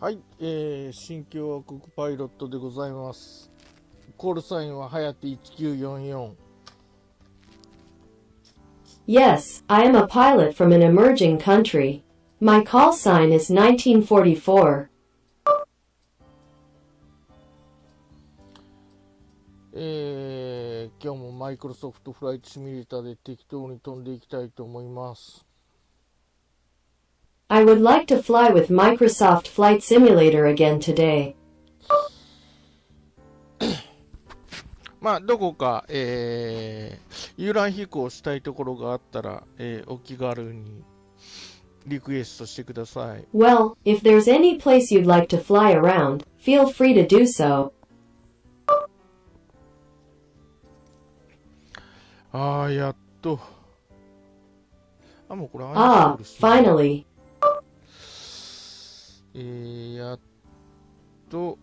はい、新共和国パイロットでございます。コールサインははやて1944。 Yes, I am a pilot from an emerging country. My call sign is 1944. 今日もマイクロソフトフライトシミュレーターで適当に飛んでいきたいと思います。I would like to fly with Microsoft Flight Simulator again today. まあどこか、遊覧飛行したいところがあったら、お気軽にリクエストしてください。Well, if there's any place you'd like to fly around, feel free to do so. ああ、やっと。あ、もうこれAh, finally. やっと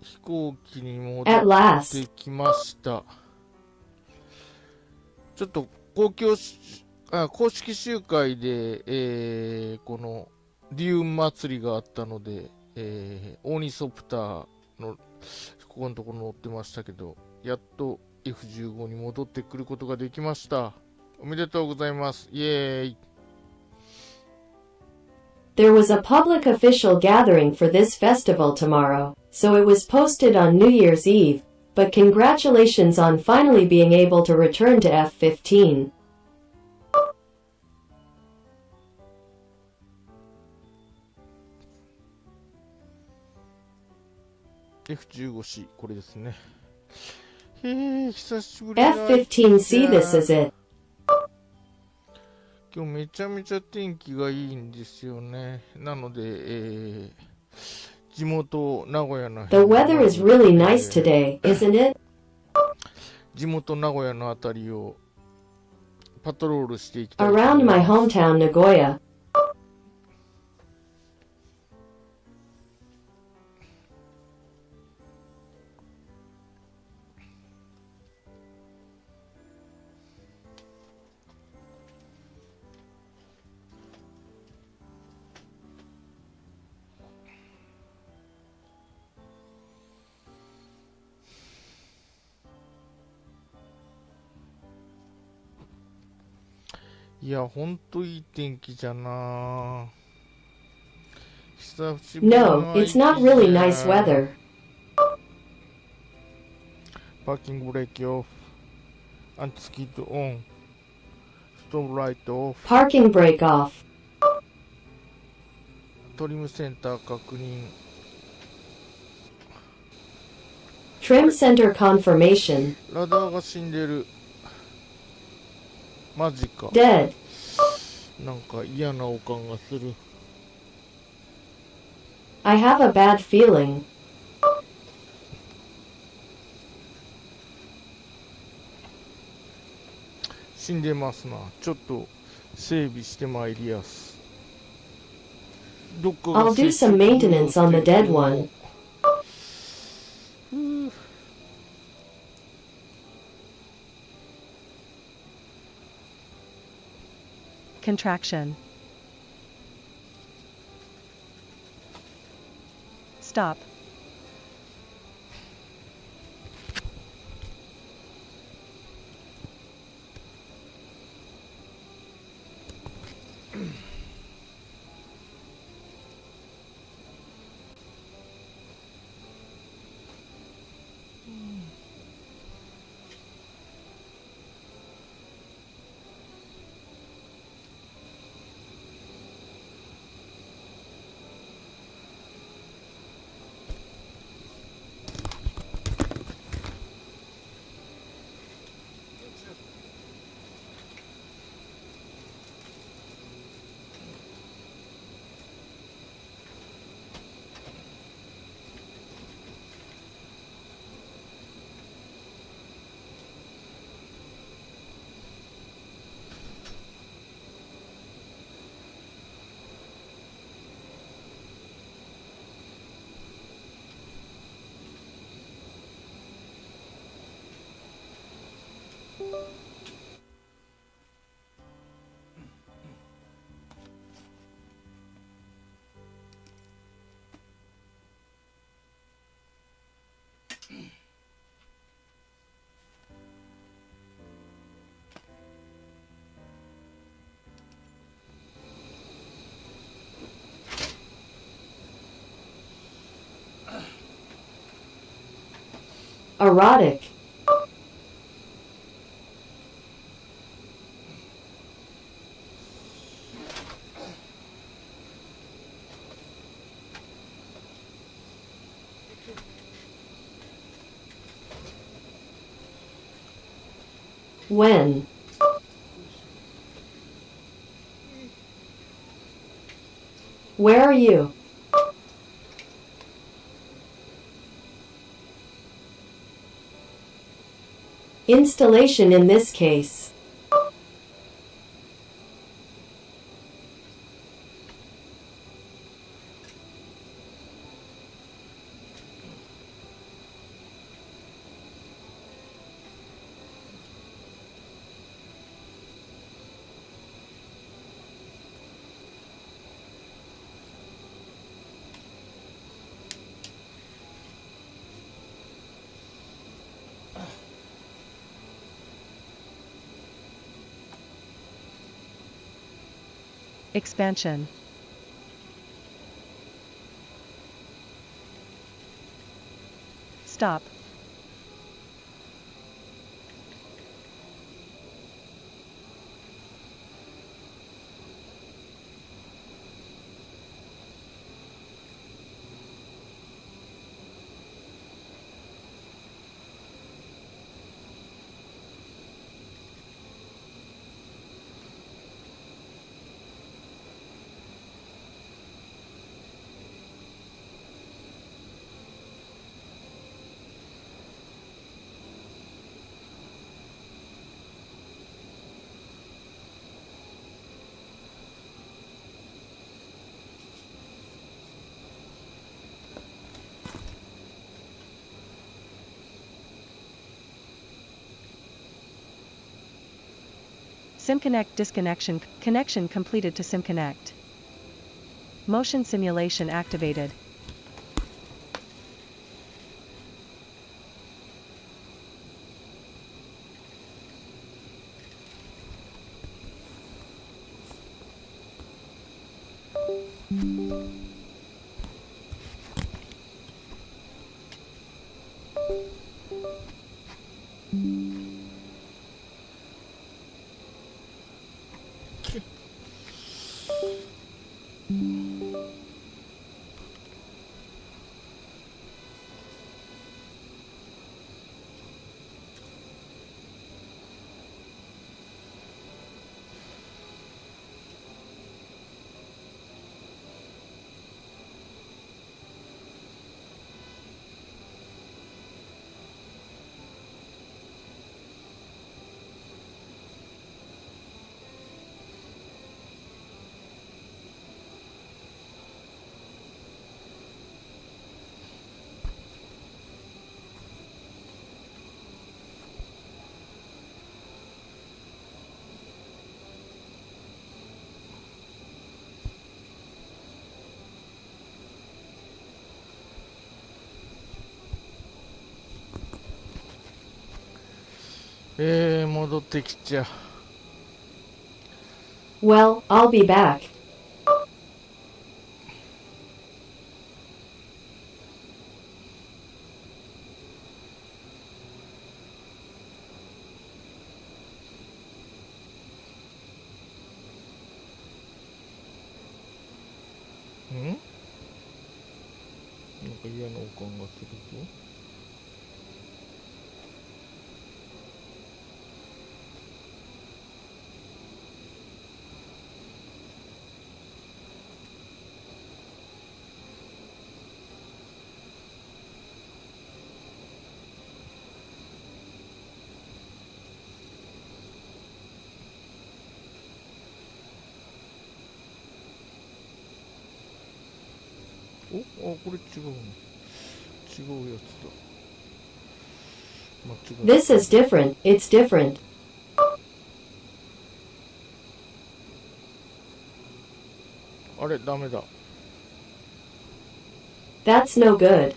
飛行機に戻 At っ last. てきました。ちょっと公式集会で、このリウム祭りがあったので、オーニソプターのここのところ乗ってましたけど、やっと F15 に戻ってくることができました。おめでとうございます。イエーイ。There was a public official gathering for this festival tomorrow, so it was posted on New Year's Eve, but congratulations on finally being able to return to F-15. F15C、これですね。久しぶりだ。F-15C, this is it. 今日めちゃめちゃ天気がいいんですよね。なので、地元名古屋の The weather is really nice today, isn't it? 地元名古屋のあたりをパトロールしていきたいと思います。 Around my hometown, Nagoya. いや、ほんといい天気じゃな。久しぶり No, it's not really nice weather. パーキングブレーキオフ。アンチスキッドオン。ストーブライトオフ。 Parking brake off. トリムセンター確認。 Trim center confirmation. ラダーが死んでる。マジか。 Dead. なんか嫌な予感がする。 I have a bad feeling. 死んでますな。ちょっと整備してまいりやす。どっかが I'll do some maintenance on the dead one. Contraction. Stop. Erotic. When. Where are you? Installation in this case. Expansion. Stop. SimConnect disconnection. Connection completed to SimConnect. Motion simulation activated.戻ってきちゃ。Well, I'll be back.なんか嫌な予感がするぞ。お、これ違うの。違うやつだ。間違えた。 This is different. It's different. あれ、ダメだ。That's no good.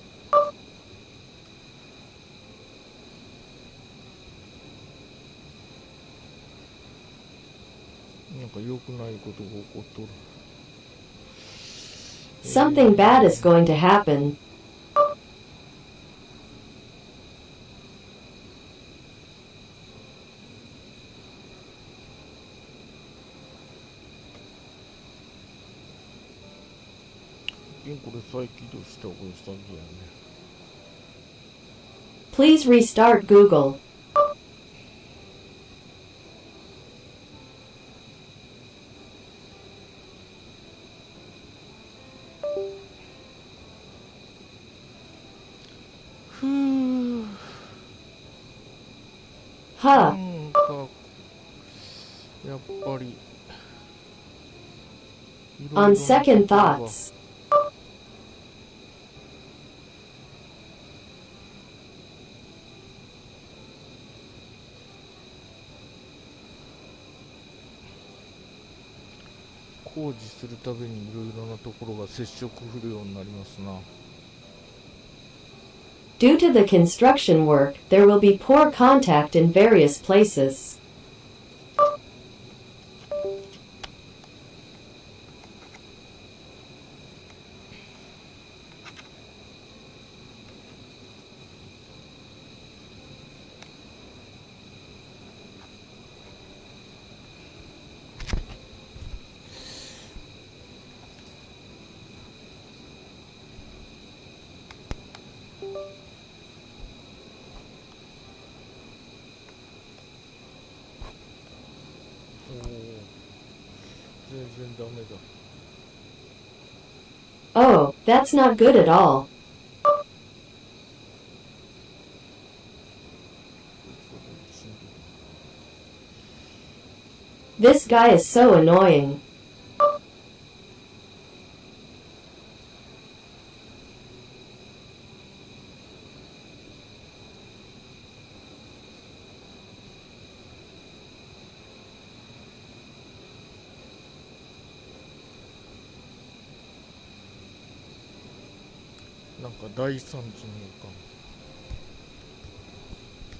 なんか良くないことが起こっとる。Something bad is going to happen. 近これ再起動した方がいい詐欺やね。Please restart Google. ふぅ。Huh. なんか、やっぱり。On second thoughts. 工事するたびにいろいろなところが接触不良になりますな。Due to the construction work, there will be poor contact in various places. 全然ダメだ。Oh, that's not good at all. This guy is so annoying.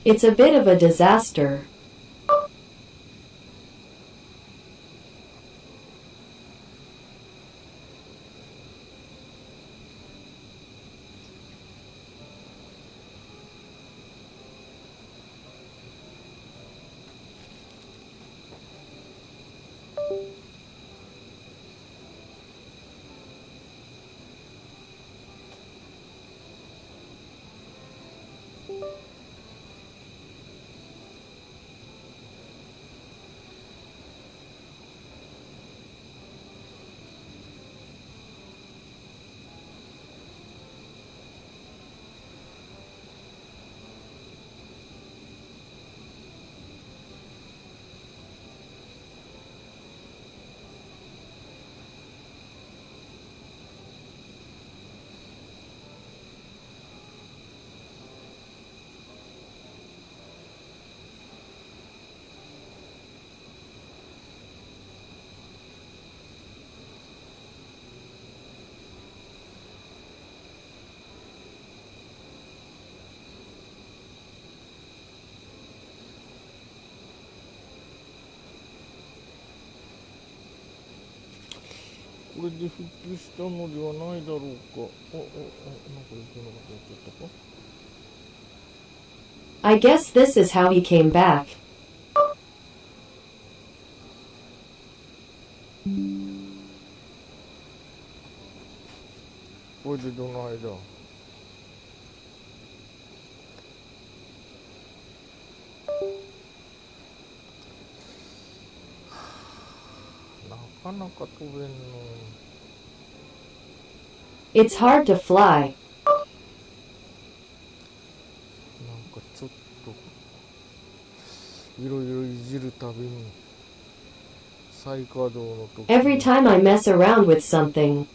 It's a bit of a disaster.これで復旧したのではないだろうか。なんかいけなかったやっちゃったか。I guess this is how he came back. これでどの間。なかなか飛べんの。It's hard to fly. なんかちょっといろいろいじるたびに再稼働の時 Every に time I mess around with something,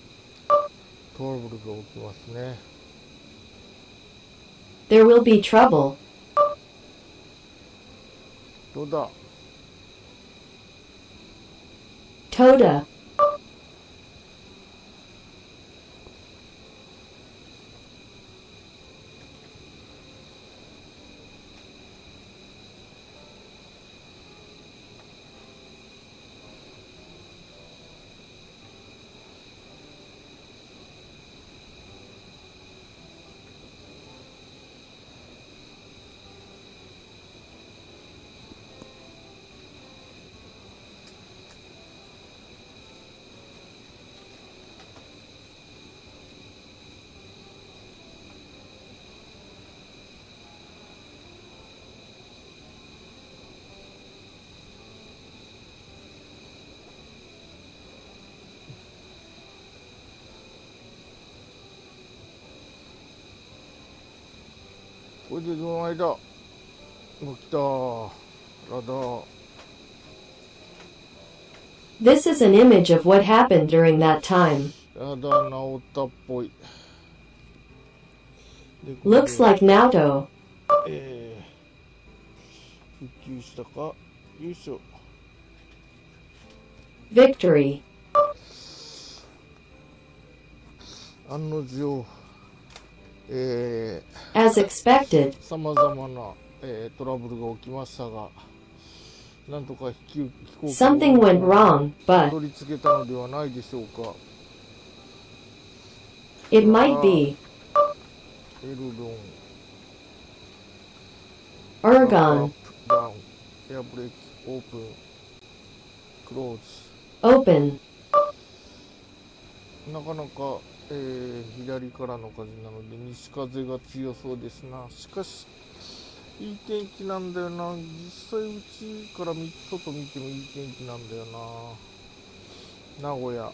トラブルが起きますね。 there will be trouble. どうだ。 Toda. これでどの間来たラダー。 This is an image of what happened during that time. ラダー直ったっぽい。でこれで Looks like Naoto. 復旧したか。よいしょ。 Victory. 案の定、As expected, さまざまな、トラブルが起きましたが、なんとか飛行機 something went wrong, た but どり着けたのではないでしょうか。 it might be. エルロン、 Ergon. ダウン、エアブレーキ、オープン、クローズ。 Open. なかなか、左からの風なので西風が強そうですな。しかしいい天気なんだよな。実際うちから外見てもいい天気なんだよな。名古屋。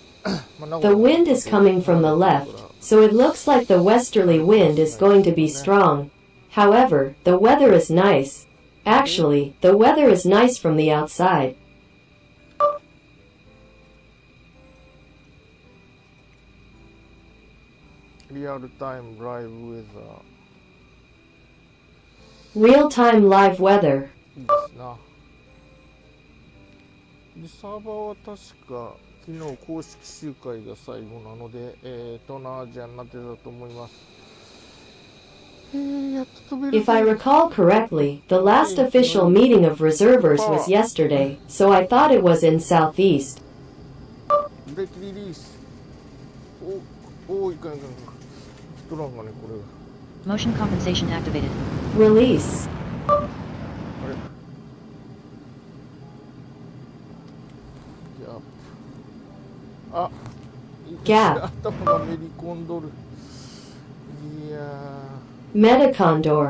The wind is coming from the left, so it looks like the westerly wind is going to be strong. However, the weather is nice. Actually, the weather is nice from the outside. Real time live weather。 Real-time live weather. いいですな。でサーバーは確か昨日公式集会が最後なので、東南アジアになってたと思います。やっと飛べる。 If I recall correctly, the last official meeting of reservers was yesterday, so I thought it was in Southeast. ブレーキリリース。おいかんいかん。トランがねこれ。 Motion compensation activated. Release. あれ。あ、 Gap. 頭がめり込んどる。いやー、 Metacondor. ちょっ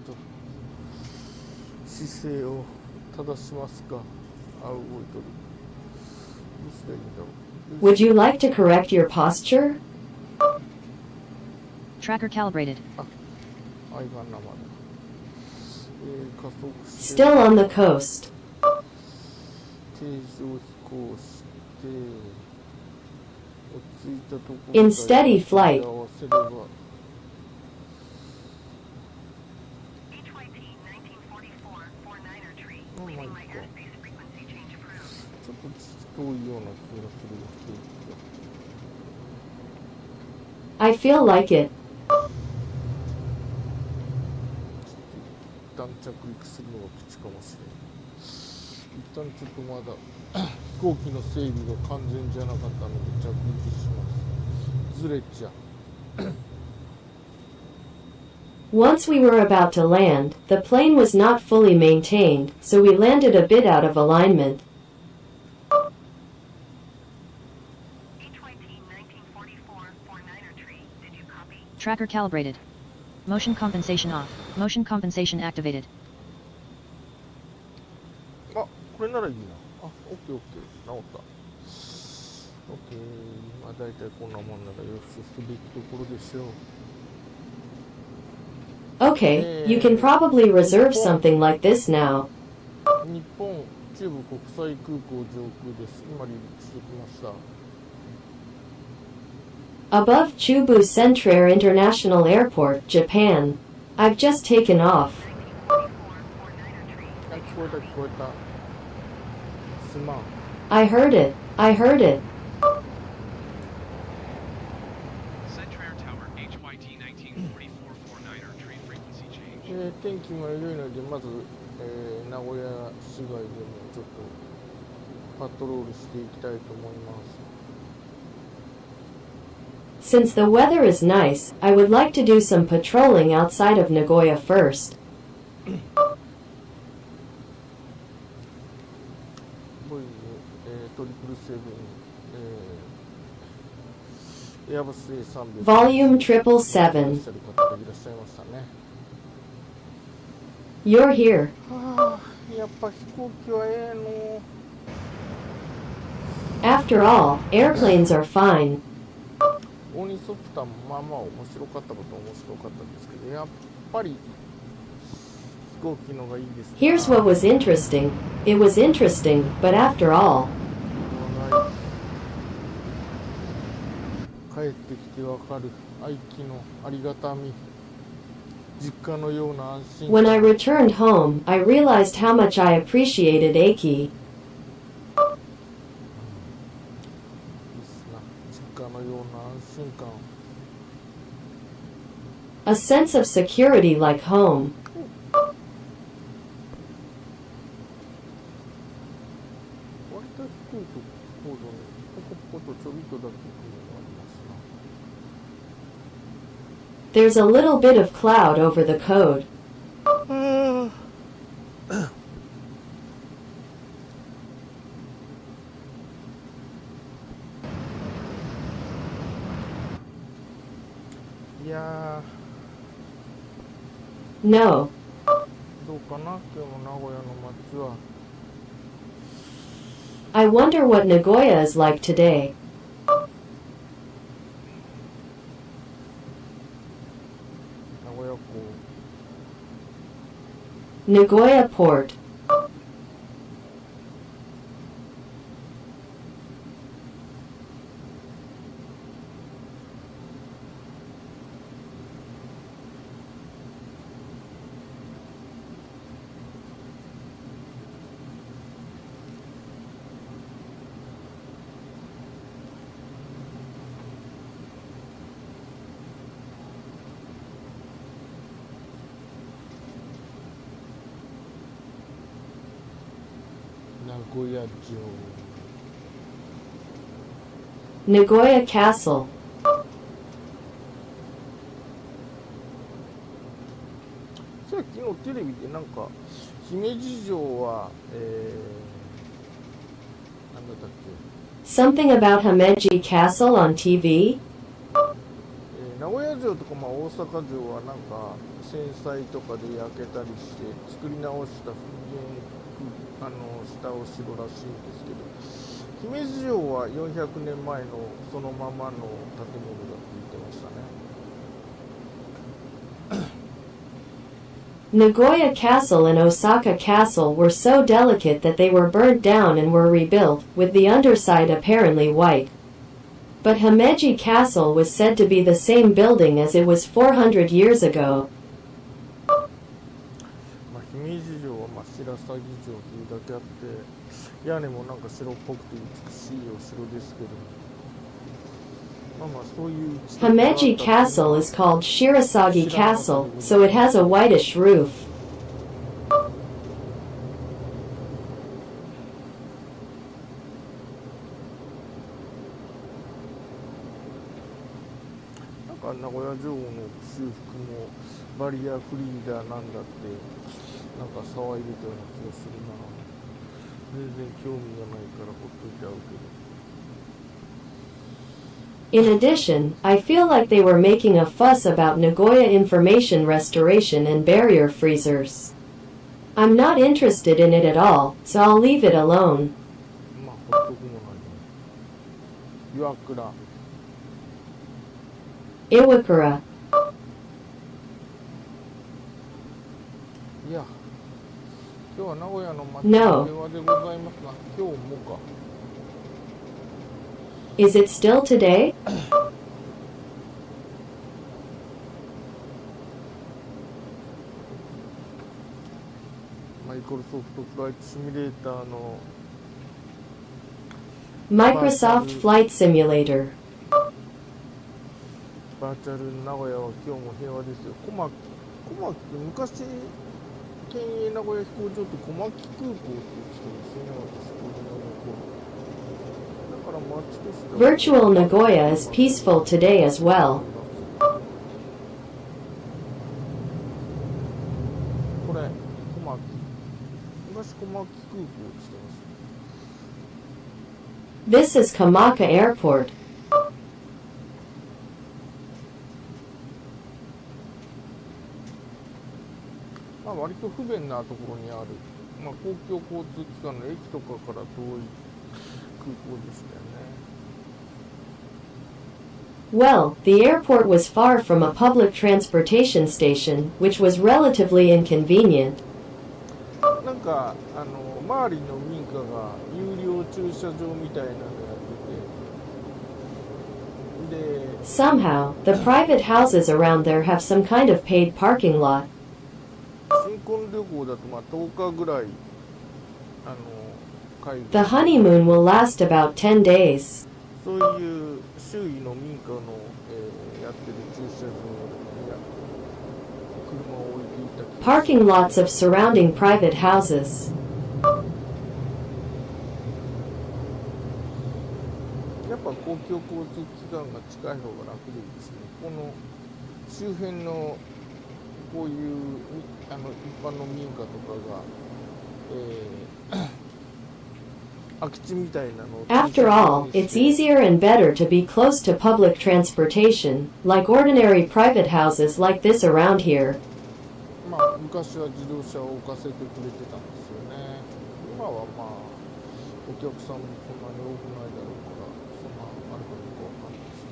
と姿勢を正しますか。あ、動いとる。どうしたらいいんだろう。 Would you like to correct your posture? Tracker calibrated. あ、今生だ。加速して。 Still on the coast. 定常飛行して、落ち着いたところ In steady flight. 合わせれば。 ちょっと遠いような気がする。 I feel like it. 一旦着陸するのが基地かもしれない。一旦ちょっとまだ飛行機の整備が完全じゃなかったので着陸します。ずれちゃう。 Once we were about to land, the plane was not fully maintained, so we landed a bit out of alignment. Tracker calibrated. Motion compensation off. Motion compensation activated. あ、これならいいな。あ、オッケーオッケー、治った。オッケー、まあ大体こんなもんならよしすべきところでしょう。 Okay, you can probably reserve something like this now. 日本中部国際空港上空です。今離陸してきました。 Above Chubu Centrair International Airport, Japan. I've just taken off. あ、聞こえた聞こえた。すまん。 I heard it. I heard it. Centrair Tower HYT 1944-49er tree frequency change. 天気も良いのでまず、名古屋市街でもちょっとパトロールしていきたいと思います。 Since the weather is nice, I would like to do some patrolling outside of Nagoya first. ボイズ、トリプルセブン、エアバス A300 Volume 777. いらっしゃる方がいらっしゃいましたね。 You're here. はあ、やっぱ飛行機はええの。 After all, airplanes are fine. オニソプターもまあまあ面白かったことは面白かったんですけど、やっぱり飛行機のがいいですね。 Here's what was interesting. It was interesting, but after all, 帰ってきてわかる愛機のありがたみ、実家のような安心 when I 感。 returned home, I realized how much I appreciated Aki. いいっすな、実家のような安心感。 A sense of security like home. 割と低いと高度にポコポコとちょびっとだけ雲がありますな。 There's a little bit of cloud over the code. いや No. ー、どうかな、今日の名古屋の街は。 I wonder what Nagoya is like today. 名古屋港。 Nagoya Port. 名古屋城。 Nagoya Castle. さっきのテレビでなんか姫路城は、なんだったっけ、 Something about Himeji Castle on TV? 名古屋城とか、大阪城はなんか戦災とかで焼けたりして作り直した復元したお城らしいんですけど、姫路城は400年前のそのままの建物だって言ってましたね。 Nagoya Castle and Osaka Castle were so delicate that they were burnt down and were rebuilt, with the underside apparently white. But Himeji Castle was said to be the same building as it was 400 years ago. 姫路城は白鷺城というだけあって、屋根もなんか白っぽくて美しいお城ですけど、そういう Himeji Castle is called Shirasagi Castle, so it has a whitish roof. なんか名古屋城の修復もバリアフリーだなんだってなんか騒いでたような気がするな。全然興味がないからほっといちゃうけど。 In addition, I feel like they were making a fuss about Nagoya information restoration and barrier freezers. I'm not interested in it at all, so I'll leave it alone. ほっとくもないね。岩倉。 Iwakura. いや、今日は名古屋の街 No. 平和でございますが、今日もか。 Is it still today? マイクロソフトフライトシミュレーターの Microsoft Flight Simulator. バーチャル名古屋は今日も平和ですよ。小牧って昔県営名古屋飛行場と小牧空港って言ってたんですよね、私子供の頃。だから街としては Virtual Nagoya is peaceful today as well. これ小牧、昔小牧空港って言ってます。 This is Kamaka Airport. 割と不便なところにある、公共交通機関の駅とかから遠い空港でしたよね。Well, the airport was far from a public transportation station, which was relatively inconvenient. なんか周りの民家が有料駐車場みたいなのやってて、で Somehow, the private houses around there have some kind of paid parking lot. 新婚旅行だとまあ10日ぐらい海外 The honeymoon will last about 10 days. そういう周囲の民家の、やってる駐車場に車を置いていた気が Parking lots of surrounding private houses. やっぱ公共交通機関が近い方が楽でいいですね。この周辺のこういう一般の民家とかが、空き地みたいなのを After all, it's easier and better to be close to public transportation, like ordinary private houses like this around here. まあ昔は自動車を置かせてくれてたんですよね。今はまあお客さんもそんなに多くないだろうから、そんなあるかどうかわかんないです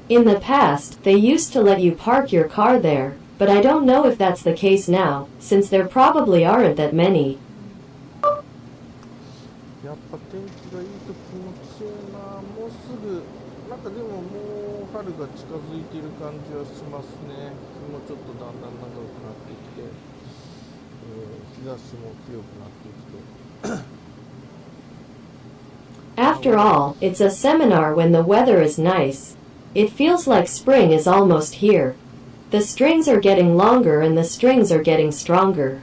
けど。 In the past, they used to let you park your car there, but I don't know if that's the case now, since there probably aren't that many. やっぱ天気がいいと気持ちいいな。もうすぐなんかでももう春が近づいている感じはしますね。日もちょっとだんだん長くなってきて、日差しも強くなってきて。 After all, it's a seminar when the weather is nice. It feels like spring is almost here. The strings are getting longer and the strings are getting stronger.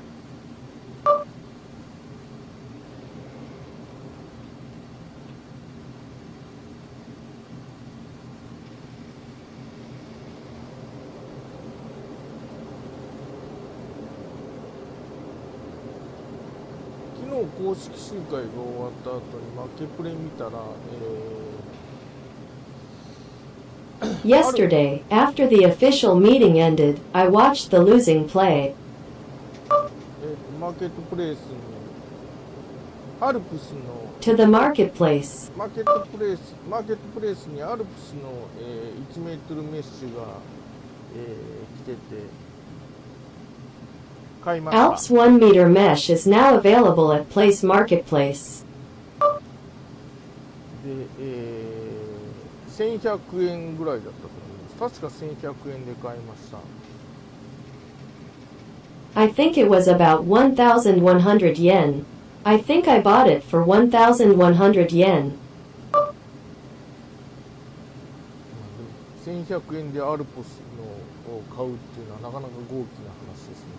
昨日公式集会が終わった後にマケプレ見たら、Yesterday, after the official meeting ended, I watched the losing play. マーケットプレイスにアルプスの To the marketplace. マーケットプレイスにアルプスの、1メートルメッシュが、来てて買いました。 Alps 1 meter mesh is now available at Place Marketplace. で、1100円ぐらいだったと思います。確か1100円で買いました。 I think it was about 1,100 yen. I think I bought it for 1,100 yen. 1100円でアルプスのを買うっていうのはなかなか豪気な話ですね。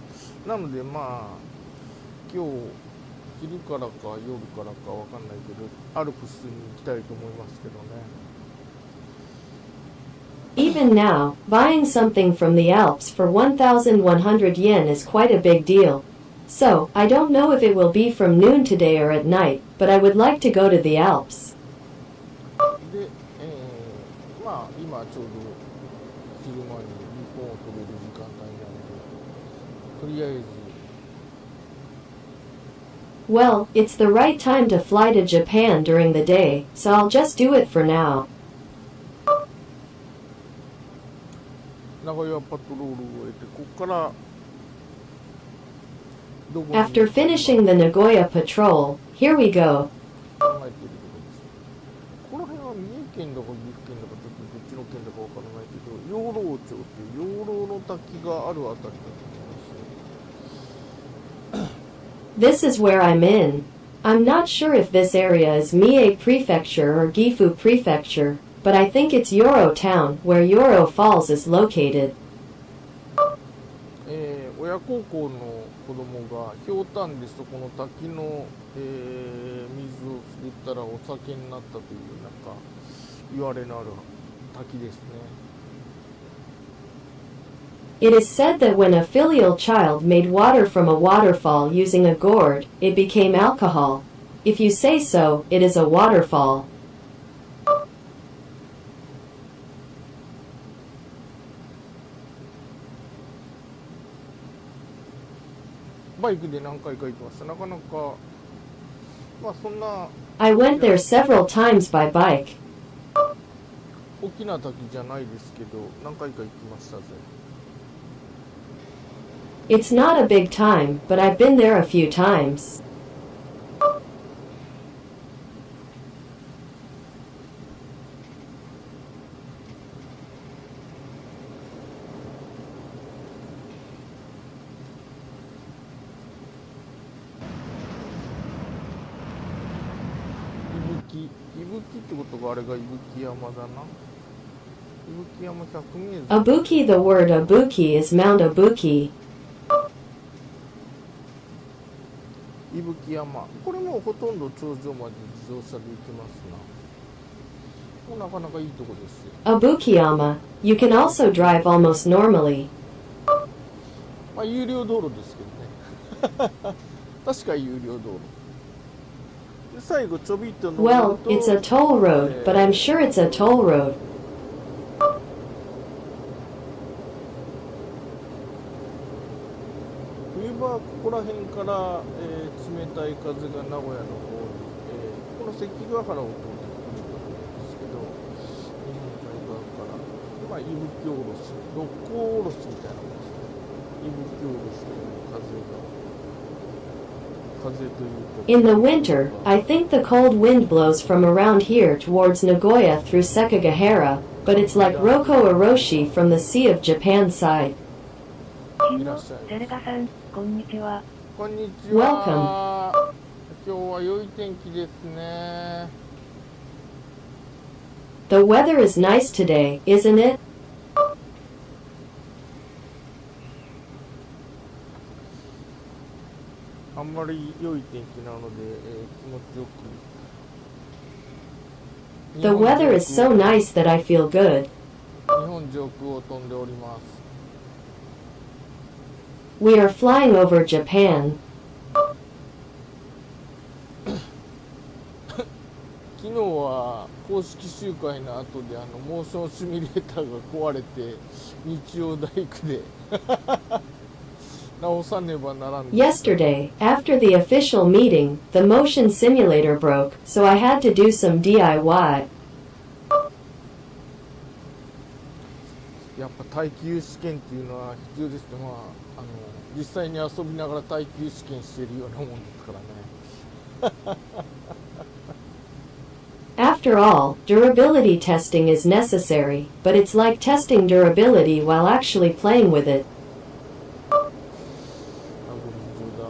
なのでまあ今日昼からか夜からかわかんないけどアルプスに行きたいと思いますけどね。 Even now, buying something from the Alps for 1,100 yen is quite a big deal. So, I don't know if it will be from noon today or at night, but I would like to go to the Alps. で、まあ今ちょうど昼間に日本を飛べる時間帯なのでとりあえず Well, it's the right time to fly to Japan during the day, so I'll just do it for now. 名古屋パトロールを終えてここからどこに After finishing the Nagoya patrol, here we go. 考えているところです。この辺は三重県だか岐阜県だかちょっとどっちの県だかわからないけど養老町っていう養老の滝があるあたりだと思います。 This is where I'm in. I'm not sure if this area is Mie Prefecture or Gifu Prefecture, but I think it's Yoro Town, where Yoro Falls is located. 親孝行の子供がひょうたんでそこの滝の、水を作ったらお酒になったというなんか言われのある滝ですね。 It is said that when a filial child made water from a waterfall using a gourd, it became alcohol. If you say so, it is a waterfall. バイクで何回か行きました。なかなかまあそんな I went there several times by bike. 大きな滝じゃないですけど、何回か行きましたぜ。It's not a big time, but I've been there a few times. 伊吹ってことがあれが伊吹山だな。伊吹山百名山。 Abuki. The word Abuki is Mount Abuki. 伊吹山。これもほとんど頂上まで自動車で行けますな。なかなかいいとこですよ。 Abukiyama. You can also drive almost normally. まあ有料道路ですけどね。確か有料道路。で最後ちょびっと登る Well, と it's a toll road, but I'm sure it's a toll road. 冬場はここら辺から、冷たい風が名古屋の方に、この関ヶ原を通ってくるんですけど、日本海側から、まあ、伊吹おろし、六甲おろしみたいなものですね。伊吹おろしという風というと。 In the winter, I think the cold wind blows from around here towards Nagoya through Sekigahara, but it's like Roko Oroshi from the Sea of Japan side. いらっしゃい。ゼルガさん、こんにちは。こんにちは。今日は良い天気ですね。 The weather is nice today, isn't it? あんまり良い天気なので、気持ちよく。 The weather is so nice that I feel good. 日本上空を飛んでおります。 We are flying over Japan. 昨日は公式集会の後でモーションシミュレーターが壊れて日曜大工で直さねばならん。 Yesterday, after the official meeting, the motion simulator broke, so I had to do some DIY. やっぱ耐久試験っていうのは必要ですね。まあ実際に遊びながら耐久試験しているようなもんですからね。After all, durability testing is necessary, but it's like testing durability while actually playing with it. あ、ゴルフ場だ。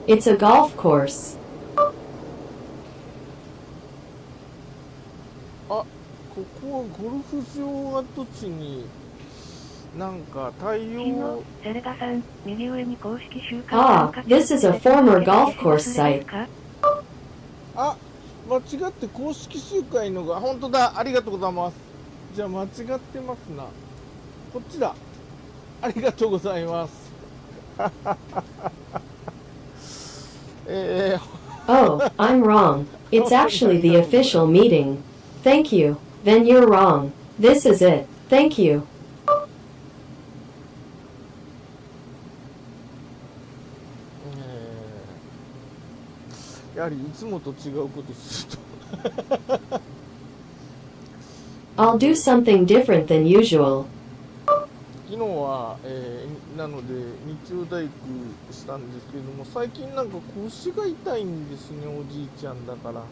It's a golf course. あ、ここはゴルフ場跡地になんか太陽。ゼルガさん、右上に公式集会 Ah, this is a former golf course site. あ、間違って公式集会のが本当だ。ありがとうございます。じゃあ間違ってますな。こっちだ。ありがとうございます。Oh, I'm wrong. It's actually the official meeting. Thank you. Then you're wrong. This is it. Thank you. やはりいつもと違うことすると。 I'll do something different than usual. 昨日は、なので日曜大工したんですけれども、最近なんか腰が痛いんですね、おじいちゃんだから。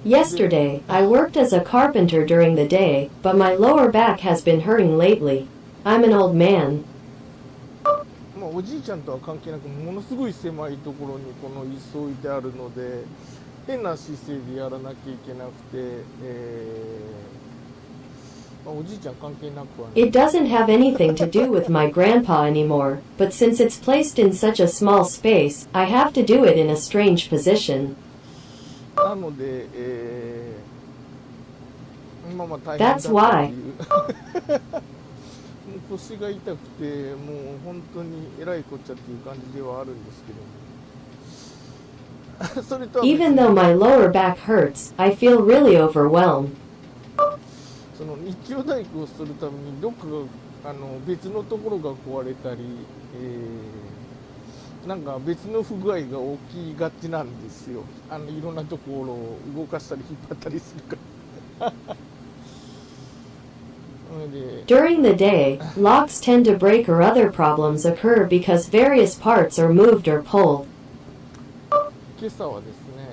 Yesterday, I worked as a carpenter during the day, but my lower back has been hurting lately. I'm an old man. まあ、おじいちゃんとは関係なく、ものすごい狭いところにこの椅子置いてあるので、変な姿勢でやらなきゃいけなくて、まあ、おじいちゃん関係なくはない。 It doesn't have anything to do with my grandpa anymore, but since it's placed in such a small space, I have to do it in a strange position. なので、まあまあ大変だった That's why. っていう。もう腰が痛くて、もう本当にえらいこっちゃっていう感じではあるんですけども。それとは別に Even though my lower back hurts, I feel really overwhelmed. その日曜大工をするためにどっかが別のところが壊れたり、なんか別の不具合が起きがちなんですよ。いろんなところを動かしたり引っ張ったりするから。During the day, locks tend to break or other problems occur because various parts are moved or pulled. 今朝はですね、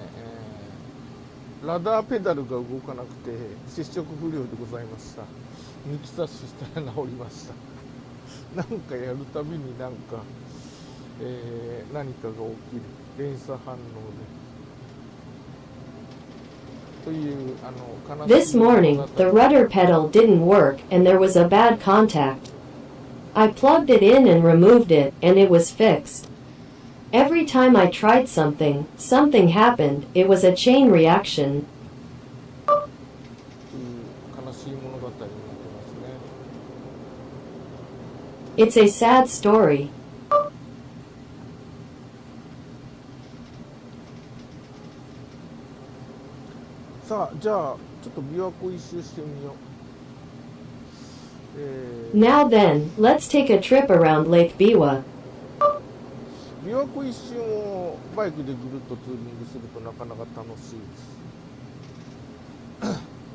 ラダーペダルが動かなくて接触不良でございました。抜き差ししたら治りました。なんかやるたびになんか、何かが起きる連鎖反応で。というThis morning, the rudder pedal didn't work and there was a bad contact. I plugged it in and removed it, and it was fixed. Every time I tried something, something happened. It was a chain reaction. という悲しい物語になってますね。It's a sad story. さあ、じゃあちょっと琵琶湖一周してみよう。Now then, let's take a trip around Lake Biwa. 琵琶湖一周をバイクでぐるっとツーリングするとなかなか楽しい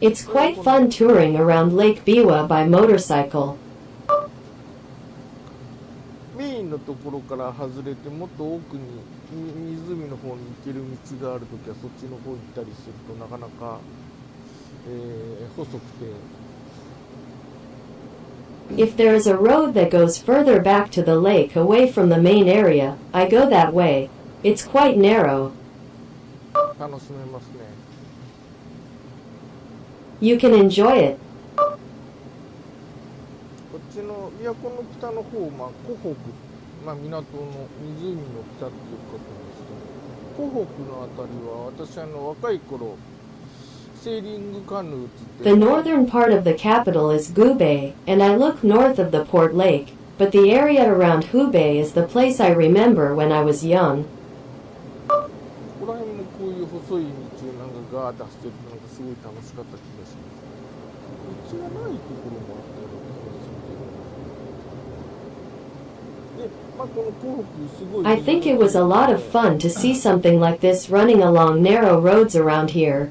です。 It's quite fun touring around Lake Biwa by motorcycle. メインのところから外れてもっと奥に湖の方に行ける道があるときはそっちの方行ったりするとなかなか、細くて If there is a road that goes further back to the lake away from the main area, I go that way. It's quite narrow. 楽しめますね。 You can enjoy it. こっちの琵琶湖の北の方、湖北、港の湖の北っていうことですけど、湖北のあたりは私若い頃セーリングカヌーって The northern part of the capital is Gubei, and I look north of the port lake, but the area around Hubei is the place I remember when I was young. ここら辺もこういう細い道をなんかガーッ出してるとなんかすごい楽しかった気がします。道がないところもあったような気がするけど。で、この湖北すごい I think it was a lot of fun to see something like this running along narrow roads around here.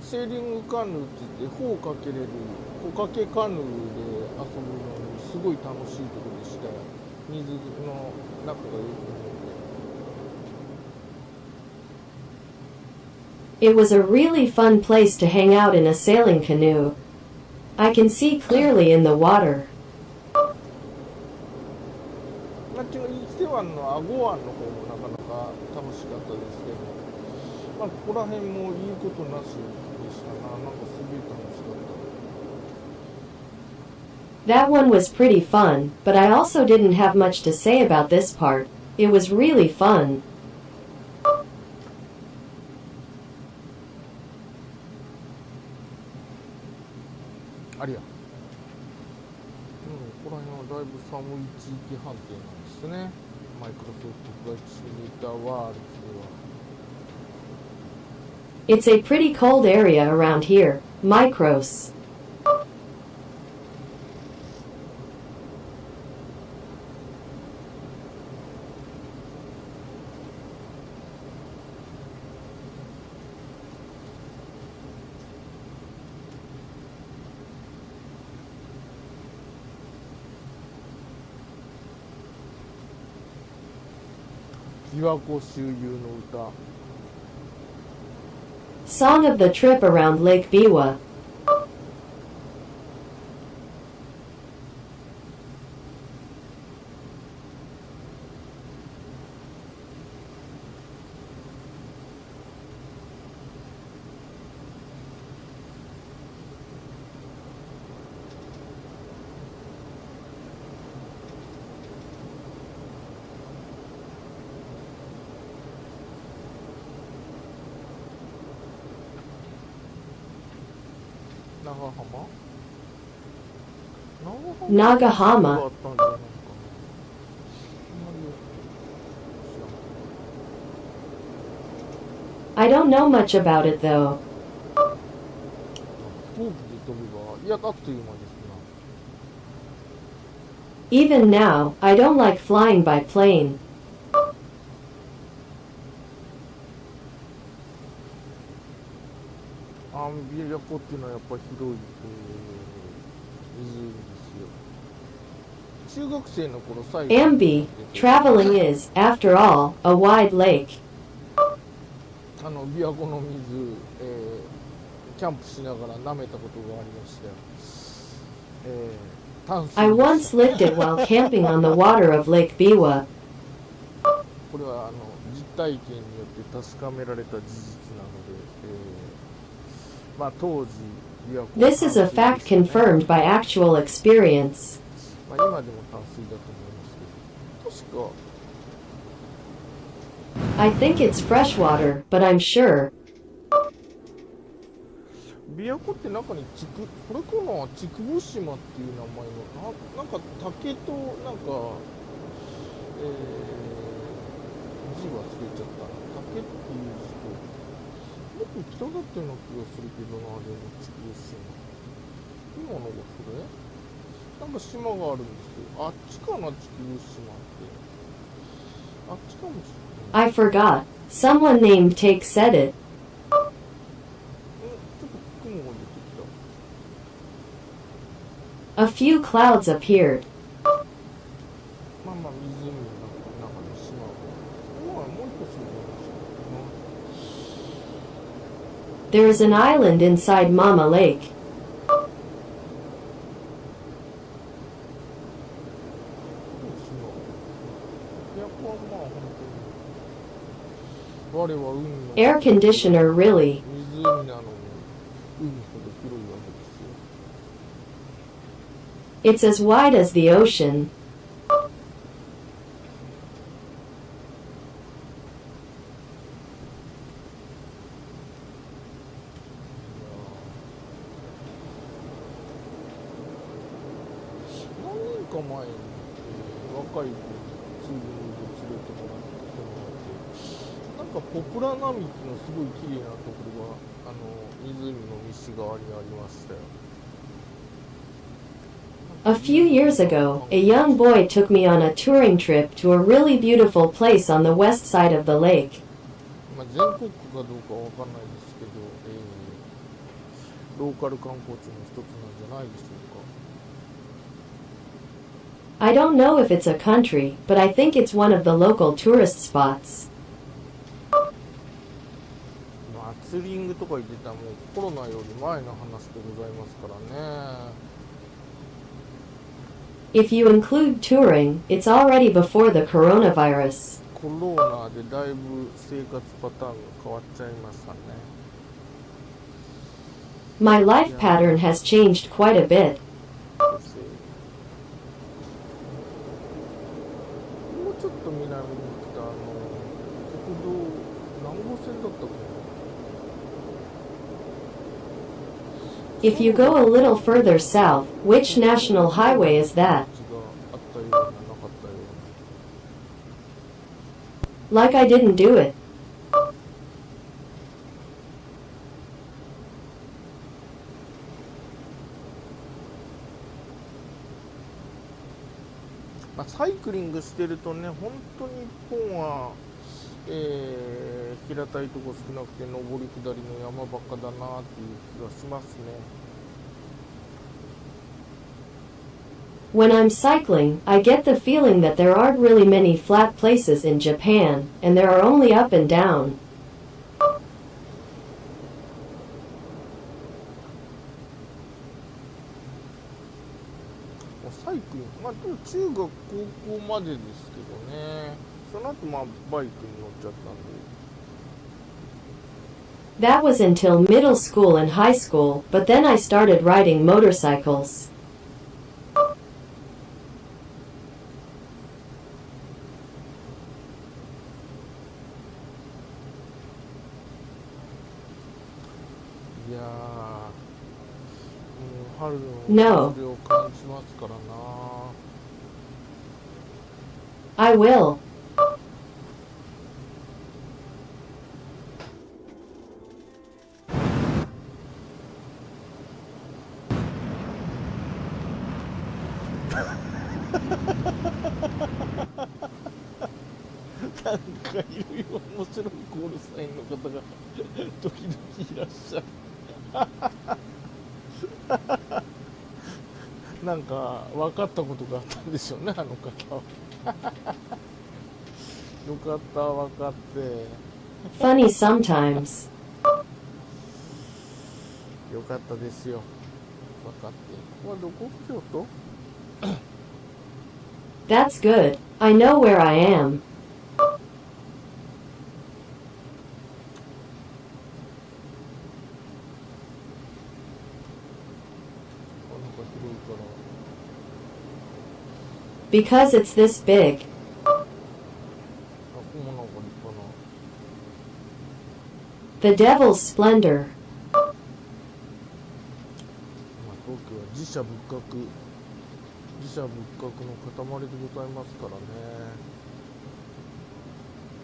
セーリングカヌーって言って帆をかけれる帆かけカヌーで遊ぶのにすごい楽しいところでしたよ。水の中がよく見えて。 It was a really fun place to hang out in a sailing canoe. I can see clearly in the water. あっちの伊勢湾の阿護湾の方もなかなか楽しかったですけど、ここら辺も言うことなしでしたな。なんかすごい楽しかった。 That one was pretty fun, but I also didn't have much to say about this part. It was really fun. ありや。ここら辺はだいぶ寒い地域判定なんですね。マイクロソフトフライトシミュレーターワールズでは。 It's a pretty cold area around here. Micros. 琵琶湖周遊の歌。 Song of the trip around Lake Biwa. Nagahama. I don't know much about it though. 飛行機で飛べば、いや、あっという間です Even now, I don't like flying by plane. 琵琶湖っていうのはやっぱり広い、湖ですよ。中学生の頃最後 Ambi, traveling is, after all, a wide lake. 琵琶湖の水、キャンプしながら舐めたことがありましたよ。淡水 I once licked it while camping on the water of Lake Biwa. これは実体験によって確かめられた事実なので、まあ当時琵琶湖 This is a fact confirmed by actual experience. まあ今でも淡水だと思いますけど、確か I think it's freshwater, but I'm sure. 琵琶湖って中にこれかな、竹生島っていう名前のなんか竹となんか、字忘れちゃったな。竹っていう字ともっと北だったような気がするけどな。でも竹生島今のがそれなんか島があるんですけど、あっちかな、竹生島ってあっちかもしれない。 I forgot. Someone named Take said it. ちょっと雲が出てきた。 A few clouds appeared. まあまあ湖の中の島が、まあもう一個そうだし、 There is an island inside Mama Lake. 我は海の Air conditioner, really. 湖なのに海ほど広いわけですよ。 It's as wide as the ocean. 何年か前に、若い子にツーリングで連れてもらってなんかポプラ並木のすごい綺麗なところが湖の西側にありましたよ。 A few years ago, a young boy took me on a touring trip to a really beautiful place on the west side of the lake. まあ全国区かどうかわかんないですけど、ローカル観光地の一つなんじゃないでしょうか。 I don't know if it's a country, but I think it's one of the local tourist spots. まあツーリングとか言ってたらもうコロナより前の話でございますからね。 If you include touring, it's already before the coronavirus. コロナでだいぶ生活パターンが変わっちゃいましたね。 My life pattern has changed quite a bit. もうちょっと南に来た国道何号線だったっけな。 If you go a little further south, which national highway is that? あったようななかったよう Like I didn't do it. な。まあ、サイクリングしてるとね、本当に日本は、平たいとこ少なくて上り下りの山ばっかだなっていう気がしますね。 When I'm cycling, I get the feeling that there aren't really many flat places in Japan, and there are only up and down. サイクリング、まあ、でも中学高校までですけどね、その後まあバイクに乗っちゃったんで。 That was until middle school and high school, but then I started riding motorcycles. いやー、もう春の No. 風を感じますからな。 I will. いろいろ面白いコールサインの方が時々いらっしゃる。なんか分かったことがあったんでしょうね、あの方は。よかった、分かって。Funny sometimes. よかったですよ。分かって。ここはどこ？京都？ That's good. I know where I am. なんか広いから。 Because it's this big. あ、ここもなんか立派な。 The Devil's Splendor. まあ、東京は自社仏閣の塊でございますからね。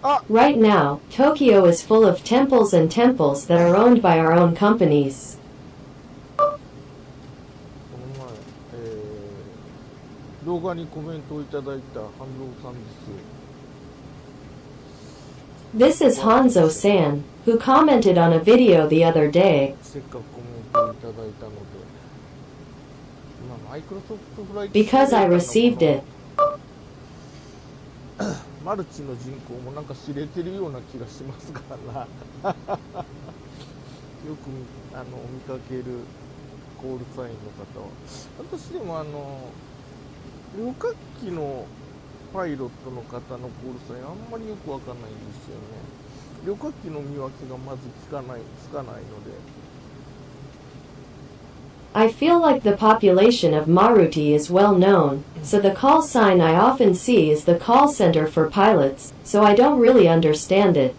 あ、 Right now, Tokyo is full of temples and temples that are owned by our own companies. この前、動画にコメントをいただいた半蔵さんです。 This is Hanzo-san, who commented on a video the other day. せっかくコメントをいただいたので、今マイクロソフトフライト Because I received it. マルチの人口もなんか知れてるような気がしますからな。よく見かけるコールサインの方は。私でも旅客機のパイロットの方のコールサインあんまりよくわかんないんですよね。旅客機の見分けがまずつかないので。I feel like the population of Maruti is well known, so the call sign I often see is the call center for pilots, so I don't really understand it.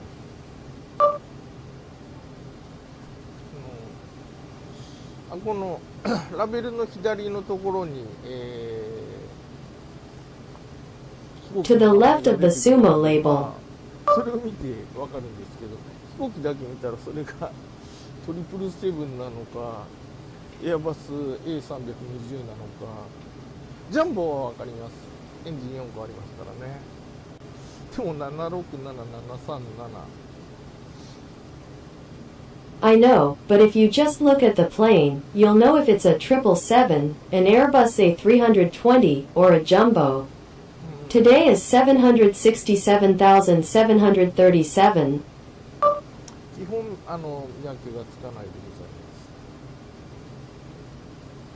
このラベルの左のところに、To the left of the sumo label. それを見てわかるんですけど、飛行機だけ見たらそれが777なのか、エアバス A320 なのか、ジャンボはわかります。エンジン4個ありますからね。でも767737。I know, but if you just look at the plane, you'll know if it's a 777, an Airbus A320, or a jumbo. Today is 767,737. 基本見分けがつかないでございま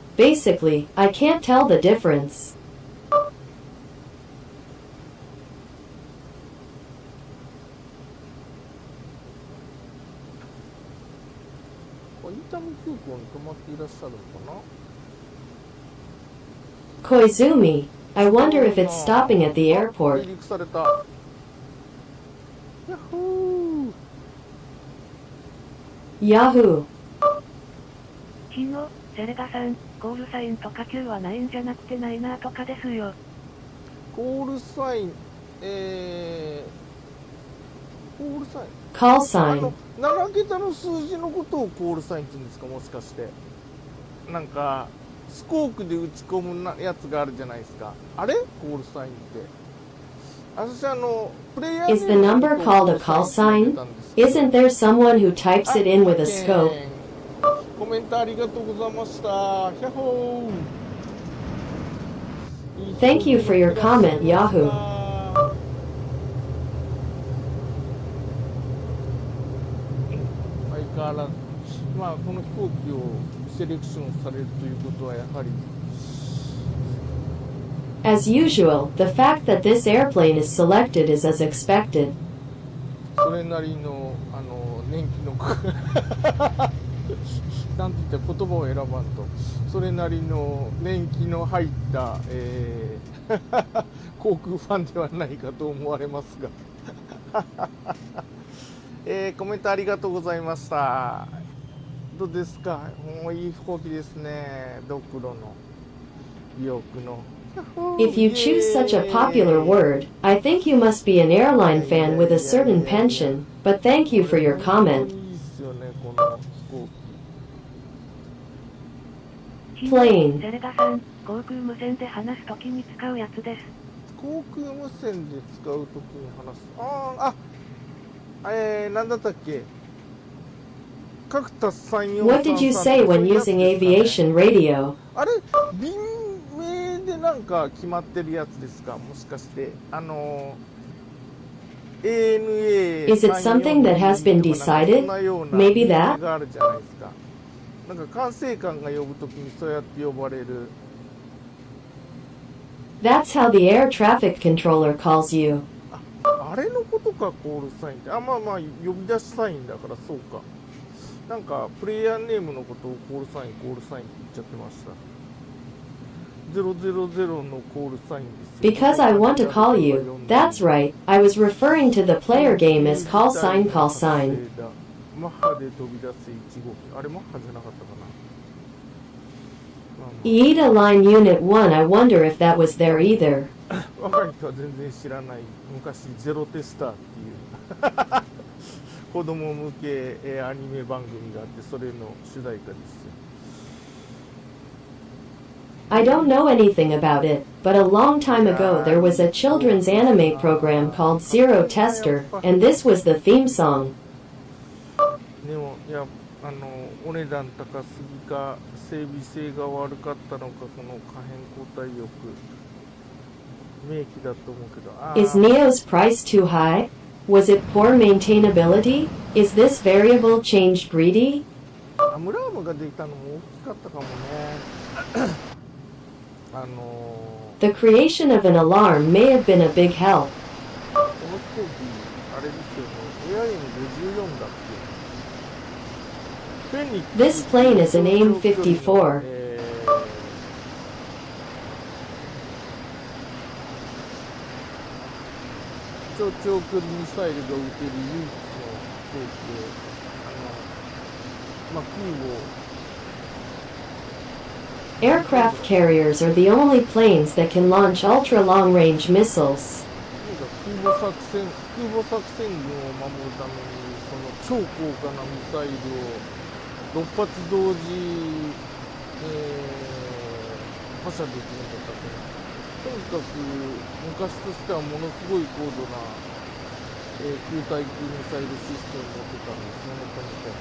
す。 Basically, I can't tell the difference. 伊丹空港に泊まっていらっしゃるのかな。 Koizumi. I wonder if it's stopping at the airport. 離陸された。ヤッホー。 Yahoo! 日野、セレガさん、コールサインとか Q はないんじゃなくてないなとかですよ。コールサイン、コールサイン。 Call sign. 7桁の数字のことをコールサインって言うんですか、もしかして。なんかスコークで打ち込むやつがあるじゃないですか。あれコールサインって。私プレイヤー Is the number called a call sign? Isn't there someone who types it in with a scope? コメントありがとうございました。ヒャッホー。 Thank you for your comment, Yahoo! 相変わらず、まあこの飛行機をセレクションされるということはやはり As usual, the fact that this airplane is selected is as expected. それなりの年季のなんて言ったら言葉を選ばんと、それなりの年季の入った、航空ファンではないかと思われますが、コメントありがとうございました。どうですか。もういい飛行機ですね。ドクロの美翼の。 If you choose such a popular word, I think you must be an airline fan with a certain penchant, but thank you for your comment. いいっすよね、この飛行機。 Plane. セレガさん、航空無線で話すときに使うやつです。航空無線で使うときに話す。なんだったっけ、角田3433 What did you say when using aviation radio? あれ、便名でなんか決まってるやつですか、もしかして。ANA Is it something that has been decided? Maybe that? があるじゃないですか。なんか管制官が呼ぶときにそうやって呼ばれる。That's how the air traffic controller calls you. あれのことか、コールサインって。まあ呼び出しサインだからそうか。なんかプレイヤーネームのことをコールサインって言っちゃってました。000のコールサインですよ。Because I want to call you. That's right. I was referring to the player game as call sign call sign. マッハで飛び出す1号機。あれマッハじゃなかったかな。ITA Line Unit 1, I wonder if that was there either. 若い人は全然知らない。昔ゼロテスターっていう子供向けアニメ番組があって、それの主題歌ですよ。I don't know anything about it, but a long time ago there was a children's anime program called Zero Tester, and this was the theme song. でもいや、お値段高すぎか整備性が悪かったのか、この可変交代力名機だと思うけど。Is Neo's price too high? Was it poor maintainability? Is this variable changed greedy? ムラームができたのも大きかったかもね。The creation of an alarm may have been a big help. この飛行機あれですよね、AIM54 だっけ。フェニックス This plane is an AIM-54. 超長距離ミサイルが撃てる唯一の飛行機で、空母 Aircraft carriers are the only planes that can launch ultra-long-range missiles. 空母作戦軍を守るためにその超高価なミサイルを6発同時、発射できるんだったっけな。とにかく昔としてはものすごい高度な、空対空ミサイルシステムを持ってたんですね、とにかく。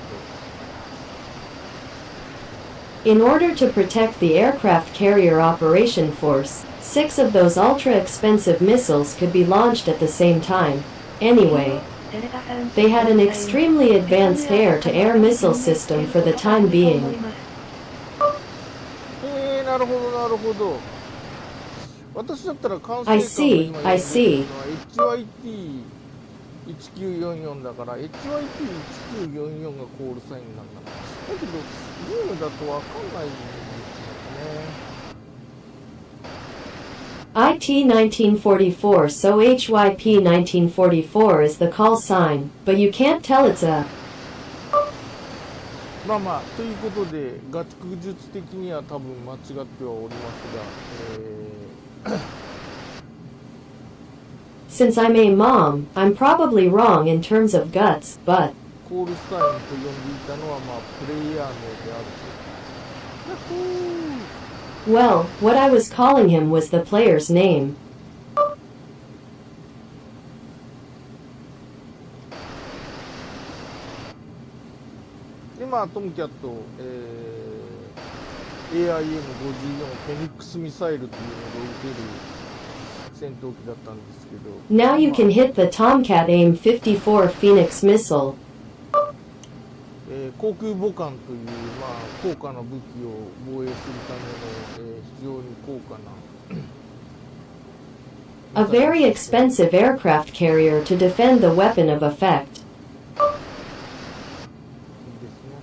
In order to protect the aircraft carrier operation force, 6 of those ultra-expensive missiles could be launched at the same time. Anyway, they had an extremely advanced air-to-air missile system for the time being. なるほどなるほど。私だったら管制官が I see, 今 I see. HYT1944 だから HYT1944 がコールサインなんだ。だけどゲームだとわかんないんですよね。IT-1944, so HYP-1944 is the call sign, but you can't tell it's a... まあまあということで学術的には多分間違ってはおりますが、Since I'm a mom, I'm probably wrong in terms of guts, but... コールサインと呼んでいたのはまあプレイヤー名であると。Well, what I was calling him was the player's name. でまあトムキャット、AIM54 フェニックスミサイルというのが撃てる戦闘機だったんですけど。Now you can hit the Tomcat AIM-54 Phoenix missile. 航空母艦という、まあ、高価な武器を防衛するための、非常に高価な A very expensive aircraft carrier to defend the weapon of effect.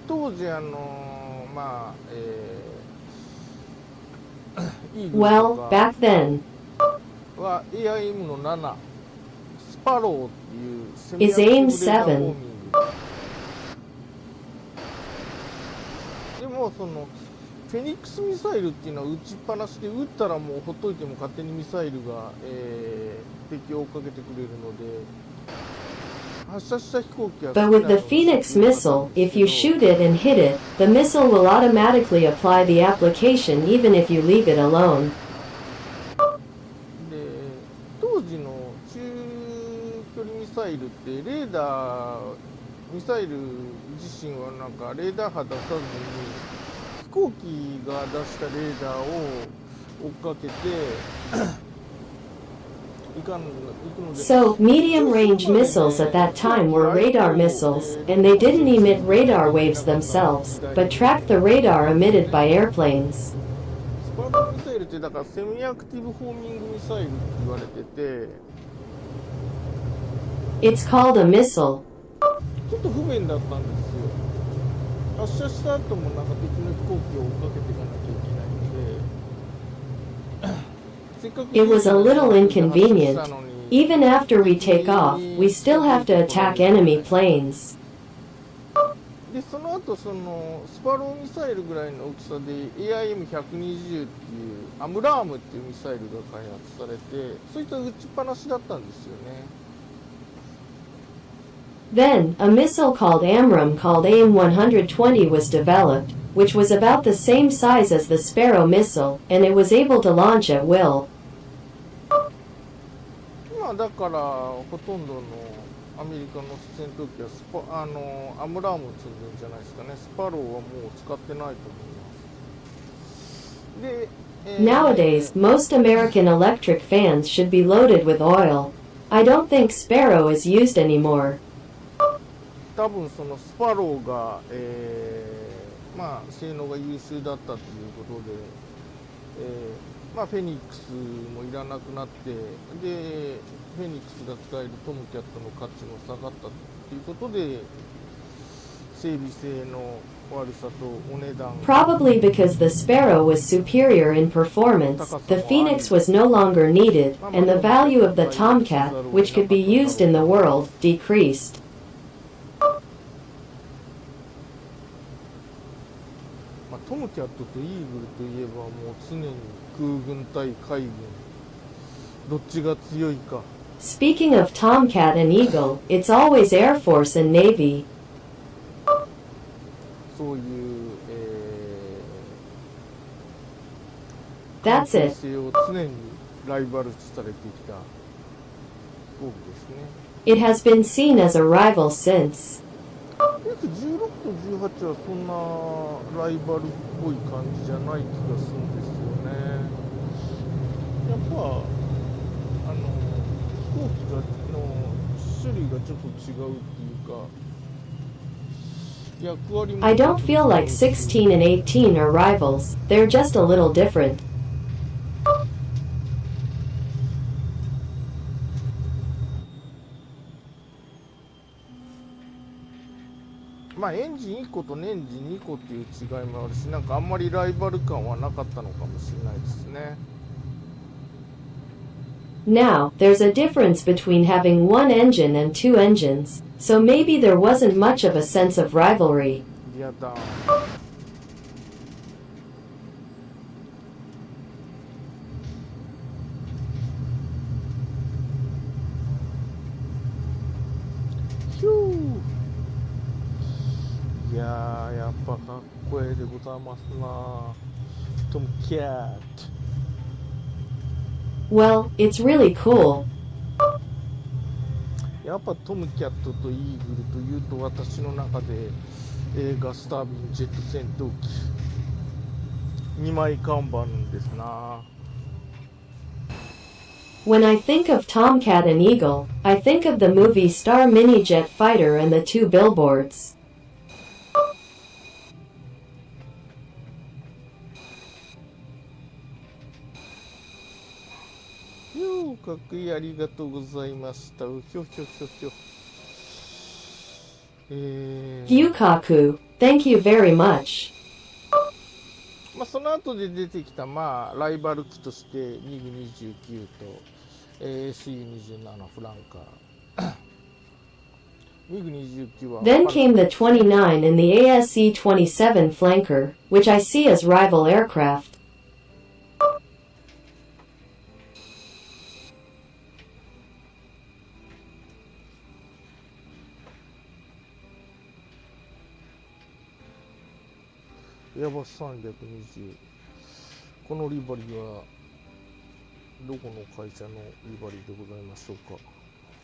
当時まあイーグルと Well, か back then, は AIM の7スパローっていうセミ Is アクティブ AIM レーダーウォーミングでもそのフェニックスミサイルっていうのは撃ちっぱなしで撃ったらもうほっといても勝手にミサイルが、敵を追っかけてくれるので発射した飛行機は but with the Phoenix missile, if you shoot it and hit it, the missile will automatically apply the application even if you leave it alone. でってレーダー、ミサイル自身はなんかレーダー波出さずに飛行機が出したレーダーを追っかけて行くので。 So, medium-range missiles at that time were radar missiles, and they didn't emit radar waves themselves, but tracked the radar emitted by airplanes. スパローミサイルってだからセミアクティブホーミングミサイルって言われてて、 It's called a missile. ちょっと不便だったんですよ。発射した後もなんか敵の飛行機を追っかけていかなきゃいけないので、せっかく It was a little inconvenient. Even after we take off, we still have to attack enemy planes. でその後そのスパローミサイルぐらいの大きさで AIM-120 っていうアムラームっていうミサイルが開発されて、そいつは撃ちっぱなしだったんですよね。 Then, a missile called AMRAAM called AIM-120 was developed, which was about the same size as the Sparrow missile, and it was able to launch at will. 今だからほとんどのアメリカの戦闘機はアムラームを積んでるんじゃないですかね。スパローはもう使ってないと思います。で、Nowadays, most American electric fans should be loaded with oil. I don't think Sparrow is used anymore. 多分そのスパローが、まあ性能が優秀だったということで、まあフェニックスもいらなくなって、でフェニックスが使えるトムキャットの価値も下がったということで、整備性の悪さとお値段。 Probably because the Sparrow was superior in performance, the Phoenix was no longer needed, and the value of the Tomcat, which could be used in the world, decreased. まあトムキャットとイーグルといえばもう常に空軍対海軍、どっちが強いか。 Speaking of Tomcat and Eagle, it's always Air Force and Navy. そういう、That's 関係 it. 性を常にライバル視されてきた飛行機ですね。 It has been seen as a rival since. 16と18はそんなライバルっぽい感じじゃない気がするんですよね。やっぱ飛行機の種類がちょっと違うっていうか、役割も I don't feel like 16 and 18 are rivals, they're just a little different. まあエンジン1個とエンジン2個っていう違いもあるし、なんかあんまりライバル感はなかったのかもしれないですね。 Now, there's a difference between having one engine and two engines, so maybe there wasn't much of a sense of rivalry. リアダウン。ヒュー。いやー、やっぱかっこええでございますな。トムキャット。 Well, it's really cool. やっぱトムキャットとイーグルというと私の中でガスタービンジェット戦闘機2枚看板ですな。 When I think of Tomcat and Eagle, I think of the movie Star Mini Jet Fighter and the two billboards. かっこいい、ありがとうございました。うひょひょひょひょ。Yukaku, thank you very much. まあその後で出てきたまあライバル機としてミグ29と、SU27 フランカー。ミグ29は Then came the 29 and the ASE-27 Flanker, which I see as rival aircraft. エアバス320、このリバリーはどこの会社のリバリーでございましょうか。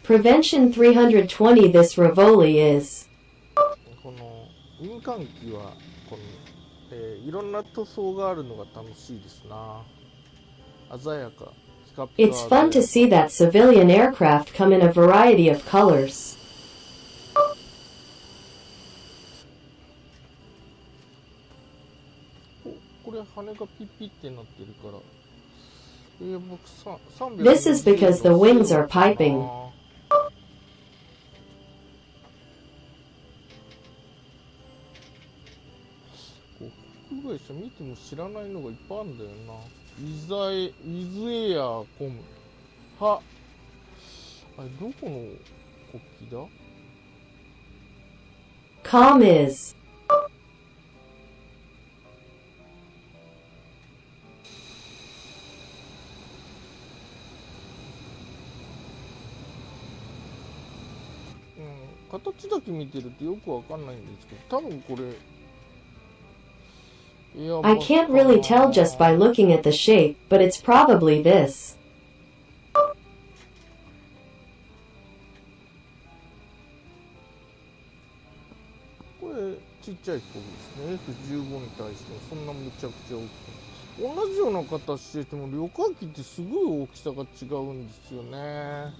Prevention 320 This Rivoli is. この民間機はこの、いろんな塗装があるのが楽しいですな。鮮やか。ピカピカ It's fun to see that civilian aircraft come in a variety of colors. これ羽がピッピってなってるから。僕さ、300 This is because the wings are piping. 航空会社見ても知らないのがいっぱいあるんだよな。ウィズエアーコム。は、あれ、どこの国旗だ？ Com is. 形だけ見てるとよくわかんないんですけど、多分これ I can't really tell just by looking at the shape, but it's probably this. これちっちゃい飛行機ですね。F15 に対してもそんなむちゃくちゃ大きい。同じような形してても旅客機ってすごい大きさが違うんですよね。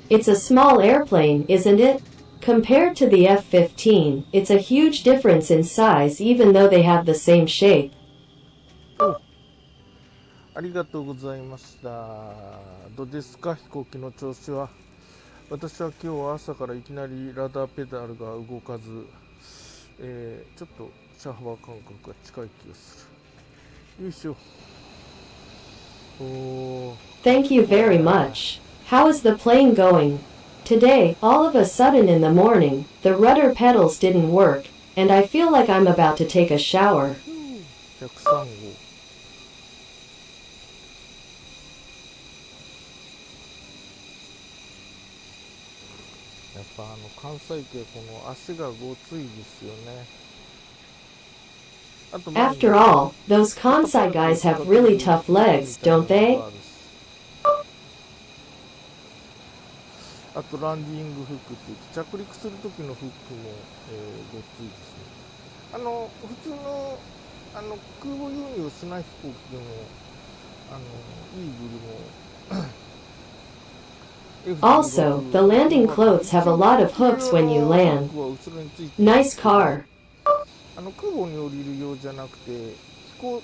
It's a small airplane, isn't it? Compared to the F-15, it's a huge difference in size even though they have the same shape. ありがとうございました。どうですか、飛行機の調子は。私は今日は朝からいきなりラダーペダルが動かず、ちょっと車幅感覚が近い気がする。よいしょ。Thank you very much. How is the plane going? Today, all of a sudden in the morning, the rudder pedals didn't work, and I feel like I'm about to take a shower. 103号。やっぱ関西系この足がごついですよね。After all, those Kansai guys have really tough legs, don't they? あとランディングフックって着陸する時のフックも、ごっついですね。普通の空母運用しない飛行機でもイーグルもAlso, the landing clothes have a lot of hooks when you land. Nice car. 空母に降りるようじゃなくて滑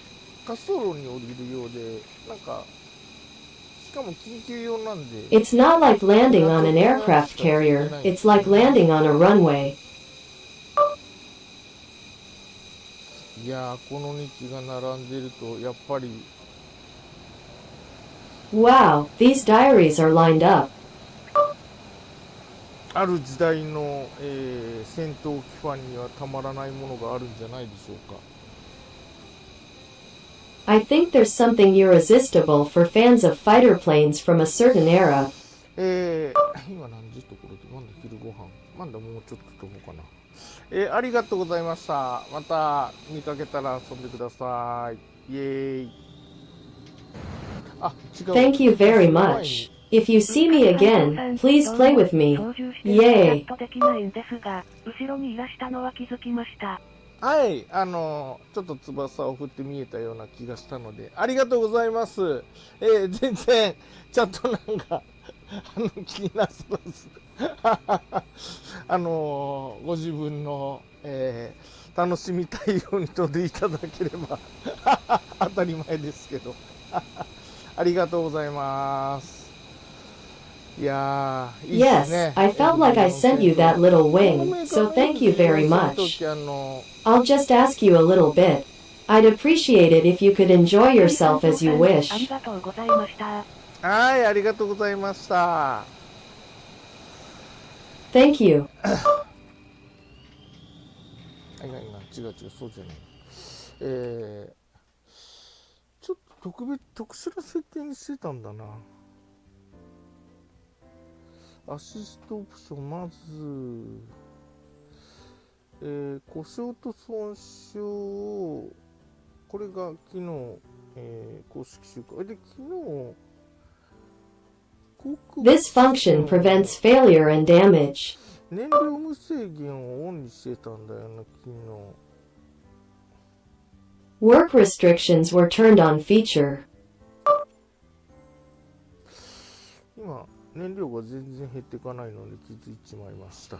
走路に降りるようで、なんかしかも緊急用なんで。 It's not like landing on an aircraft carrier, it's like landing on a runway. いやー、この2機が並んでるとやっぱり Wow, these diaries are lined up. ある時代の、戦闘機ファンにはたまらないものがあるんじゃないでしょうか。 I think there's something irresistible for fans of fighter planes from a certain era. 今何時ところでまだ昼ご飯まだもうちょっと飛ぼうかな。ありがとうございました。また見かけたら遊んでください。イエーイ。あ、違う。 Thank you very much. If you see me again, please play with me. Yay! できないんですが、後ろにいらしたのは気づきました。はい、ちょっと翼を振って見えたような気がしたので、ありがとうございます。全然ちゃんとなんか気になさらずご自分の、楽しみたいように飛んでいただければ当たり前ですけどありがとうございます。いやー、いいですね。 Yes, I felt like I sent you that little wing, so thank you very much. I'll just ask you a little bit. I'd appreciate it if you could enjoy yourself as you wish. ありがとうございました。はい、ありがとうございました。 Thank you. 違う、そうじゃない。ちょっと特殊な設定にしてたんだな。アシストオプション、まず、故障と損傷、これが昨日、公式周回で、昨日 This function prevents failure and damage. 燃料無制限をオンにしてたんだよな、昨日。Work restrictions were turned on feature. 今、燃料が全然減っていかないので気づいちまいました。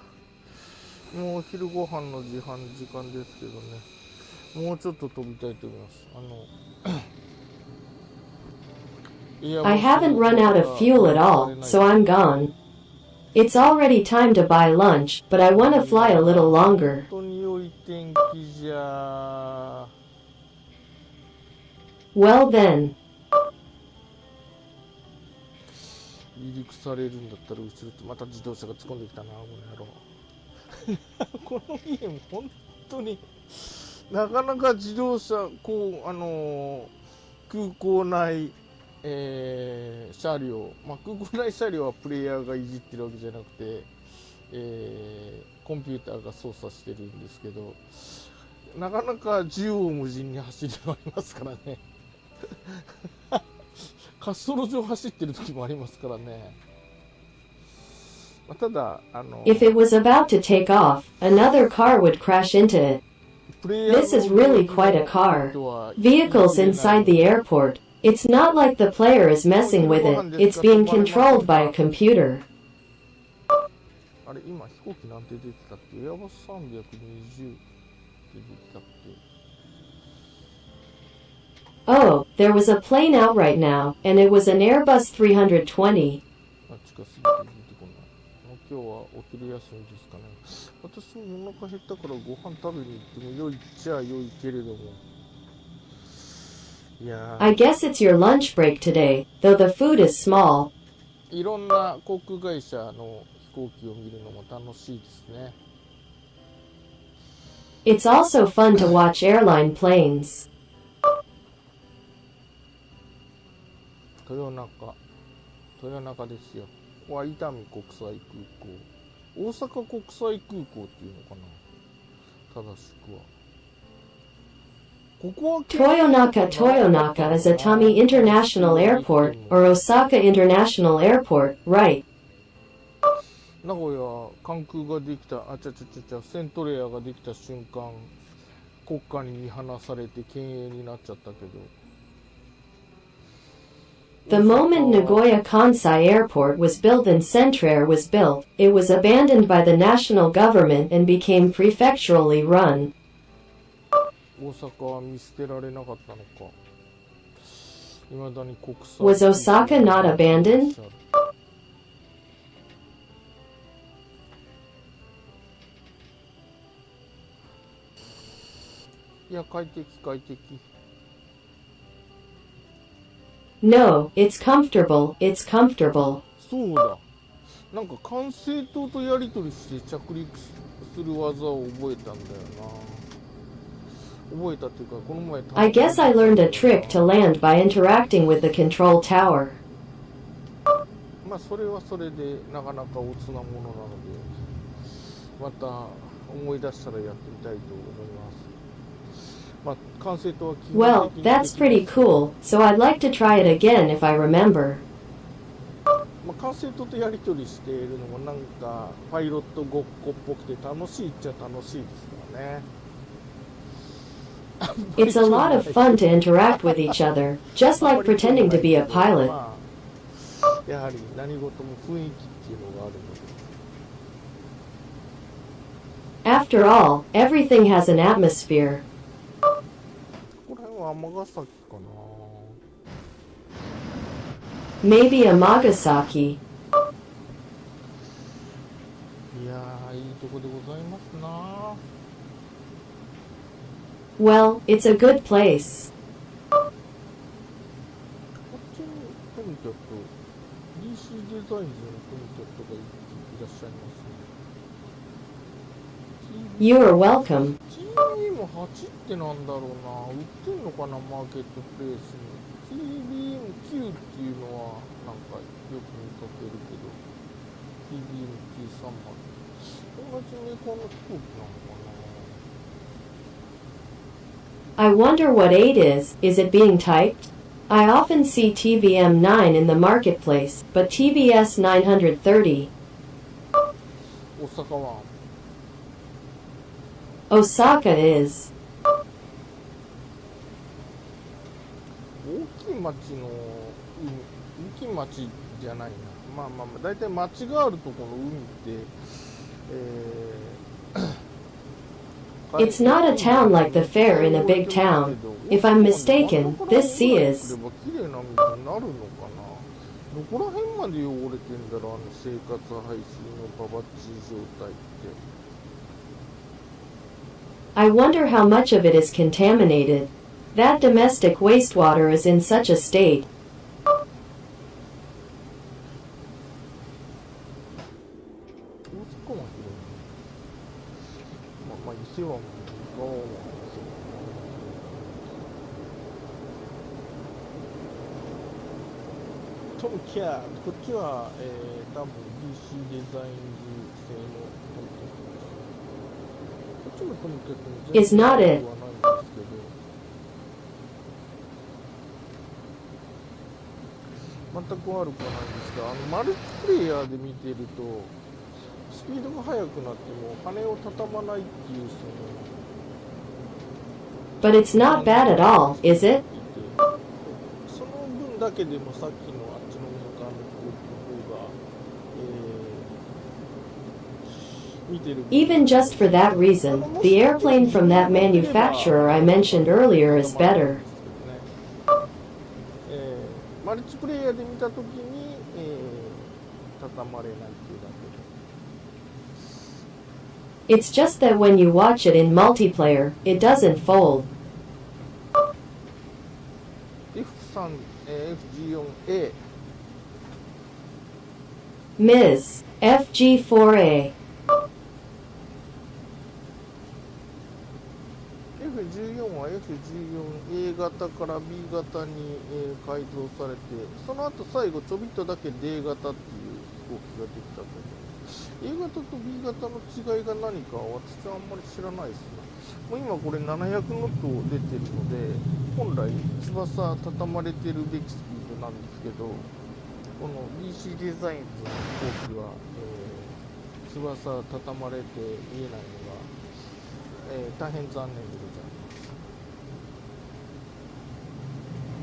もうお昼ご飯の時間ですけどね。もうちょっと飛びたいと思います。I haven't run out of fuel at all, so I'm gone. It's already time to buy lunch, but I want to fly a little longer. 本当に良い天気じゃ。Well then. 離陸されるんだったら後ろとまた自動車が突っ込んできたな、この野郎。このゲーム本当になかなか自動車空港内、車両、空港内車両はプレイヤーがいじってるわけじゃなくて、コンピューターが操作してるんですけど、なかなか縦横無尽に走り回りますからね。滑走路上走ってる時もありますからね。ただIf it was about to take off, another car would crash into it. This is really quite a car. Vehicles inside the airport. It's not like the player is messing with it, it's being controlled by a computer. あれ、今飛行機なんて出てたっけ？エアバス320って出てたっけ？ Oh, there was a plane out right now, and it was an Airbus 320. あ、近すぎて出てこない。今日はお昼休みですかね。私もお腹減ったからご飯食べに行っても良いっちゃ良いけれども。いや I guess it's your lunch break today, though the food is small. いろんな航空会社の飛行機を見るのも楽しいですね。It's also fun to watch airline planes. 豊中ですよ。ここは伊丹国際空港。大阪国際空港っていうのかな、正しくは。ここはToyonaka is Atami International Airport, or Osaka International Airport, right? 名古屋関空ができた、セントレアができた瞬間、国家に見放されて県営になっちゃったけど。The moment Nagoya Kansai Airport was built and Centrair was built, it was abandoned by the national government and became prefecturally run. 大阪は見捨てられなかったのか。未だに国際。Was Osaka not abandoned? いや、快適。No, it's comfortable, it's comfortable. そうだ。なんか管制塔とやり取りして着陸する技を覚えたんだよな。覚えたっていうか、この前。I guess I learned a trick to land by interacting with the control tower. まあそれはそれでなかなかおつなものなので、また思い出したらやってみたいと思います。Well, that's pretty cool, so I'd like to try it again if I remember. 管制塔とやり取りしているのもなんかパイロットごっこっぽくて楽しいっちゃ楽しいですからね。It's a lot of fun to interact with each other, just like pretending to be a pilot. やはり何事も雰囲気っていうのがあるので。After all, everything has an atmosphere. ここら辺は尼崎かな。Maybe Amagasaki. いやー、いいとこでございますな。Well, it's a good place. こっちにコミキャット、DC デザインズのコミキャットがいらっしゃいますね。You are welcome. TBM8 ってなんだろうな。売ってんのかな、マーケットプレイスに。TBM9 っていうのはなんかよく見かけるけど、TBM930 同じメーカーの飛行機なのかな。 I wonder what 8 is. Is it being typed? I often see TVM9 in the marketplace, but TVS 930, 大阪湾。 Osaka is. 大きい町の海、大きい町じゃないな。まあまあまあ、大体町があるところの海って、It's not a town like the fair in a big town. If I'm mistaken, this sea is. 綺麗な水になるのかな。どこら辺まで汚れてんだろう、あの生活排水のババッチ状態って。I wonder how much of it is contaminated. That domestic wastewater is in such a state. 大阪湾広いね。まあ、伊勢湾も川湾もトムキャー、こっちは、多分 DC デザインズ製のこっちもトムキャーって Is not it. はないんですけど、全く悪くはないんですが、マルチプレイヤーで見てるとスピードが速くなっても羽を畳まないっていうその But it's not bad at all, is it? その分だけでもさっきのあっちのメーカーの飛行機の方が、見てる Even just for that reason, the airplane from that manufacturer I mentioned earlier is better. マルチプレイヤーで見たときに、畳まれないっていうだけで It's just that when you watch it in multiplayer, it doesn't fold. F3、FG4A Ms. FG4A. F14 は F14A 型から B 型に、改造されて、その後最後ちょびっとだけ D 型っていう飛行機ができたと思う。A 型と B 型の違いが何かは私はあんまり知らないですね。もう今これ700ノット出てるので、本来翼畳まれてるべきスピードなんですけど、この DC デザインズの飛行機は、翼畳まれて見えないのが、大変残念でございます。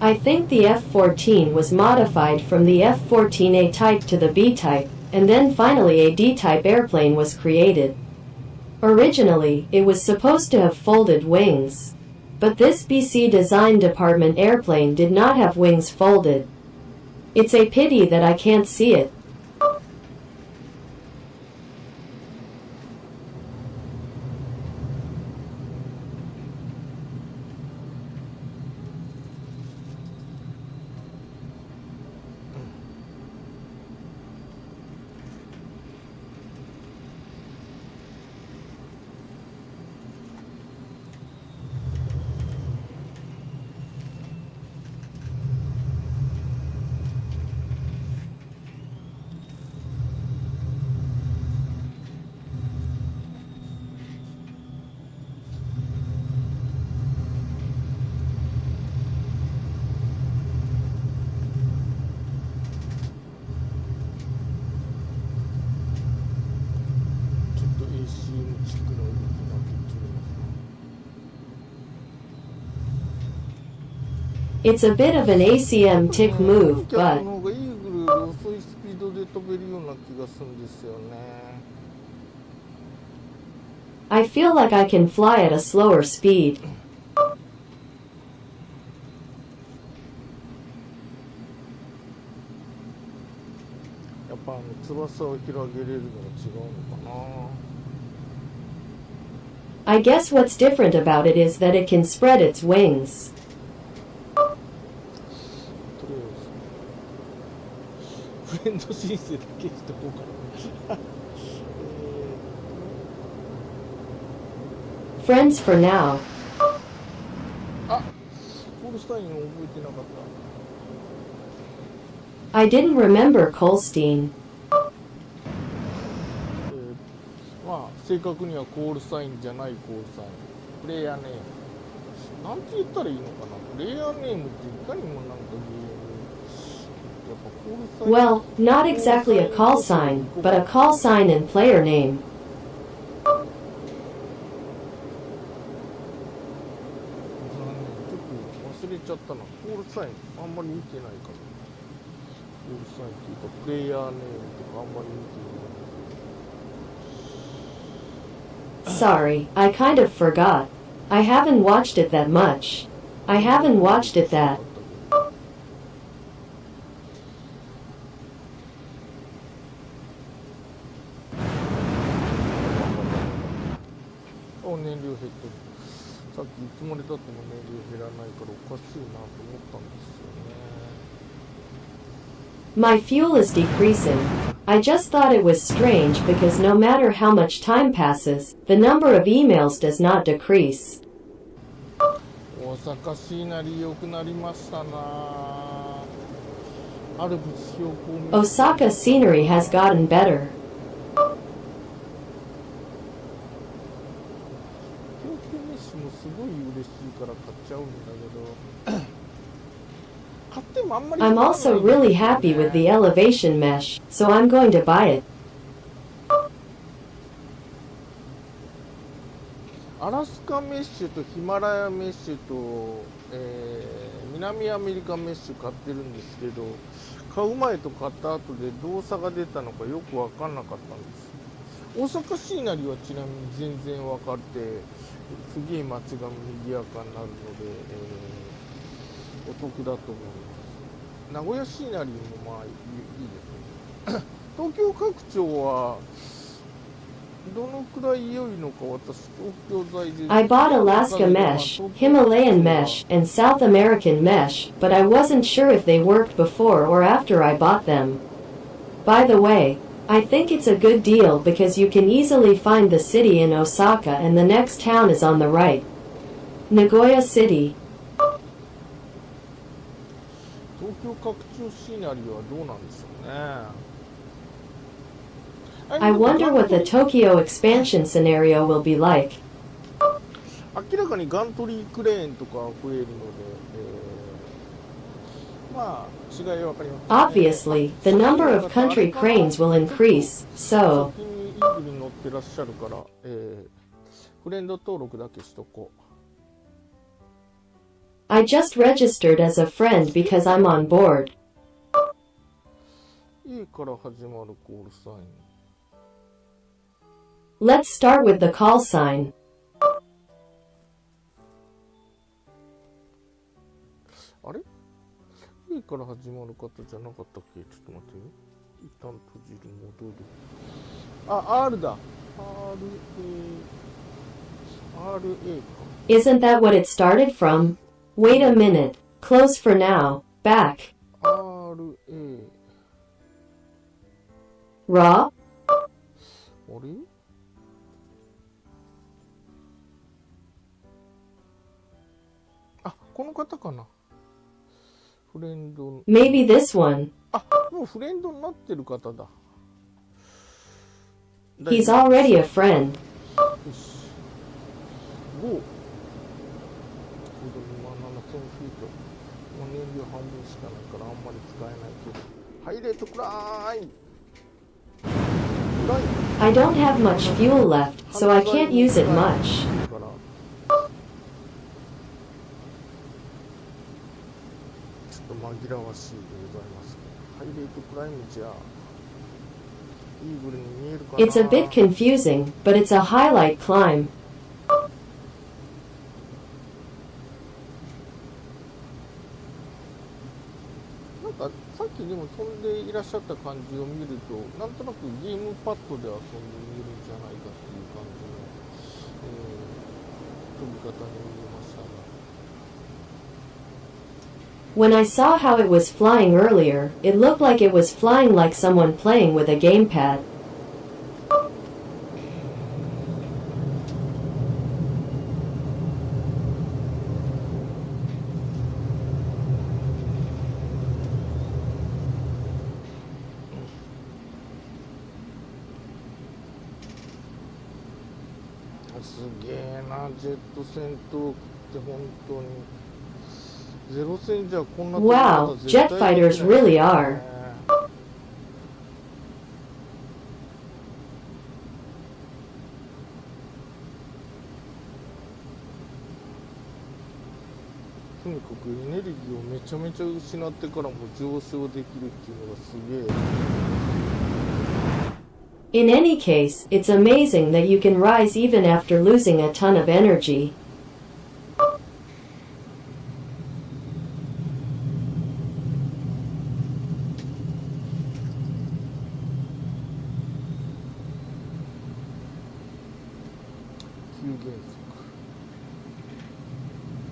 I think the F-14 was modified from the F-14A type to the B type, and then finally a D type airplane was created. Originally, it was supposed to have folded wings. But this BC Design Department airplane did not have wings folded. It's a pity that I can't see it. It's a bit of an ACM tick move, キャ but の方がイーグルより遅いスピードで飛べるような気がするんですよね。 I feel like I can fly at a slower speed. やっぱ翼を広げれるのが違うのかな。 I guess what's different about it is that it can spread its wings. とりあえずフレンド申請だけしておこうかな。Friends for now. あ、コールスタインを覚えてなかった。 I didn't remember Colstein. まあ正確にはコールサインじゃないコールサイン。プレイヤーネーム。なんて言ったらいいのかな。プレイヤーネームっていかにもなんかやっぱコールサイン Well, not exactly a call sign, but a call sign and player name. 忘れちゃったな。コールサインあんまり見てないから。コールサインっていうかプレイヤーネームとかあんまり見てない。 Sorry, I kind of forgot. I haven't watched it that much. I haven't watched it that. 燃料減ってる。さっきいつまでたっても燃料減らないからおかしいなと思ったんですよね。 My fuel is decreasing. I just thought it was strange because no matter how much time passes, the number of emails does not decrease. 大阪シーナリー良くなりましたな。アルプス標高 Osaka scenery has gotten better. 標高メッシもすごい嬉しいから買っちゃうんだけど買ってもあんまり I'm also really happy with the elevation mesh, so I'm going to buy it. アラスカメッシュとヒマラヤメッシュと、南アメリカメッシュ買ってるんですけど、買う前と買った後でどう差が出たのかよく分かんなかったんです。大阪シーナリーはちなみに全然分かって、すげえ街が賑やかになるので、お得だと思います。名古屋シーナリーもまあいいですね。東京拡張はどのくらい良いのか、私東京在住 I bought Alaska mesh, Himalayan mesh, and South American mesh, but I wasn't sure if they worked before or after I bought them. By the way, I think it's a good deal because you can easily find the city in Osaka and the next town is on the right. Nagoya City. 東京拡張シーナリーはどうなんでしょうね。 I wonder what the Tokyo expansion scenario will be like. 明らかにガントリークレーンとか増えるので、まあ違いは分かります、ね。 Obviously, the number of country cranes will increase, so 先にイーグルに乗ってらっしゃるから、フレンド登録だけしとこう。 I just registered as a friend because I'm on board. A から始まるコールサイン。 Let's start with the call sign. あれ A から始まる方じゃなかったっけ。ちょっと待ってよ。一旦閉じる、戻る。あ、R だ。RA か。 Isn't that what it started from? Wait a minute. Close for now. Back. RA。 Raw? あれあ、この方かな。フレンド。 Maybe this one. あ、もうフレンドになってる方だ。 He's already a friend. よし。5。今度27000フィート。もう燃料半分しかないからあんまり使えないけど。ハイレートクライム。 I don't have much fuel left, so I can't use it much. ちょっと紛らわしいでございますね。ハイレートクライムじゃイーグルに見えるかな。 It's a bit confusing, but it's a highlight climb. なんかさっきでも飛んでいらっしゃった感じを見ると、なんとなくゲームパッドで遊んでみるんじゃないかっていう感じの、飛び方に見えましたね。 When I saw how it was flying earlier, it looked like it was flying like someone playing with a gamepad. すげえな、ジェット戦闘って本当に。ゼロ戦じゃこんな Wow, jet fighters really are. とにかくエネルギーをめちゃめちゃ失ってからも上昇できるっていうのがすげえ。 In any case, it's amazing that you can rise even after losing a ton of energy.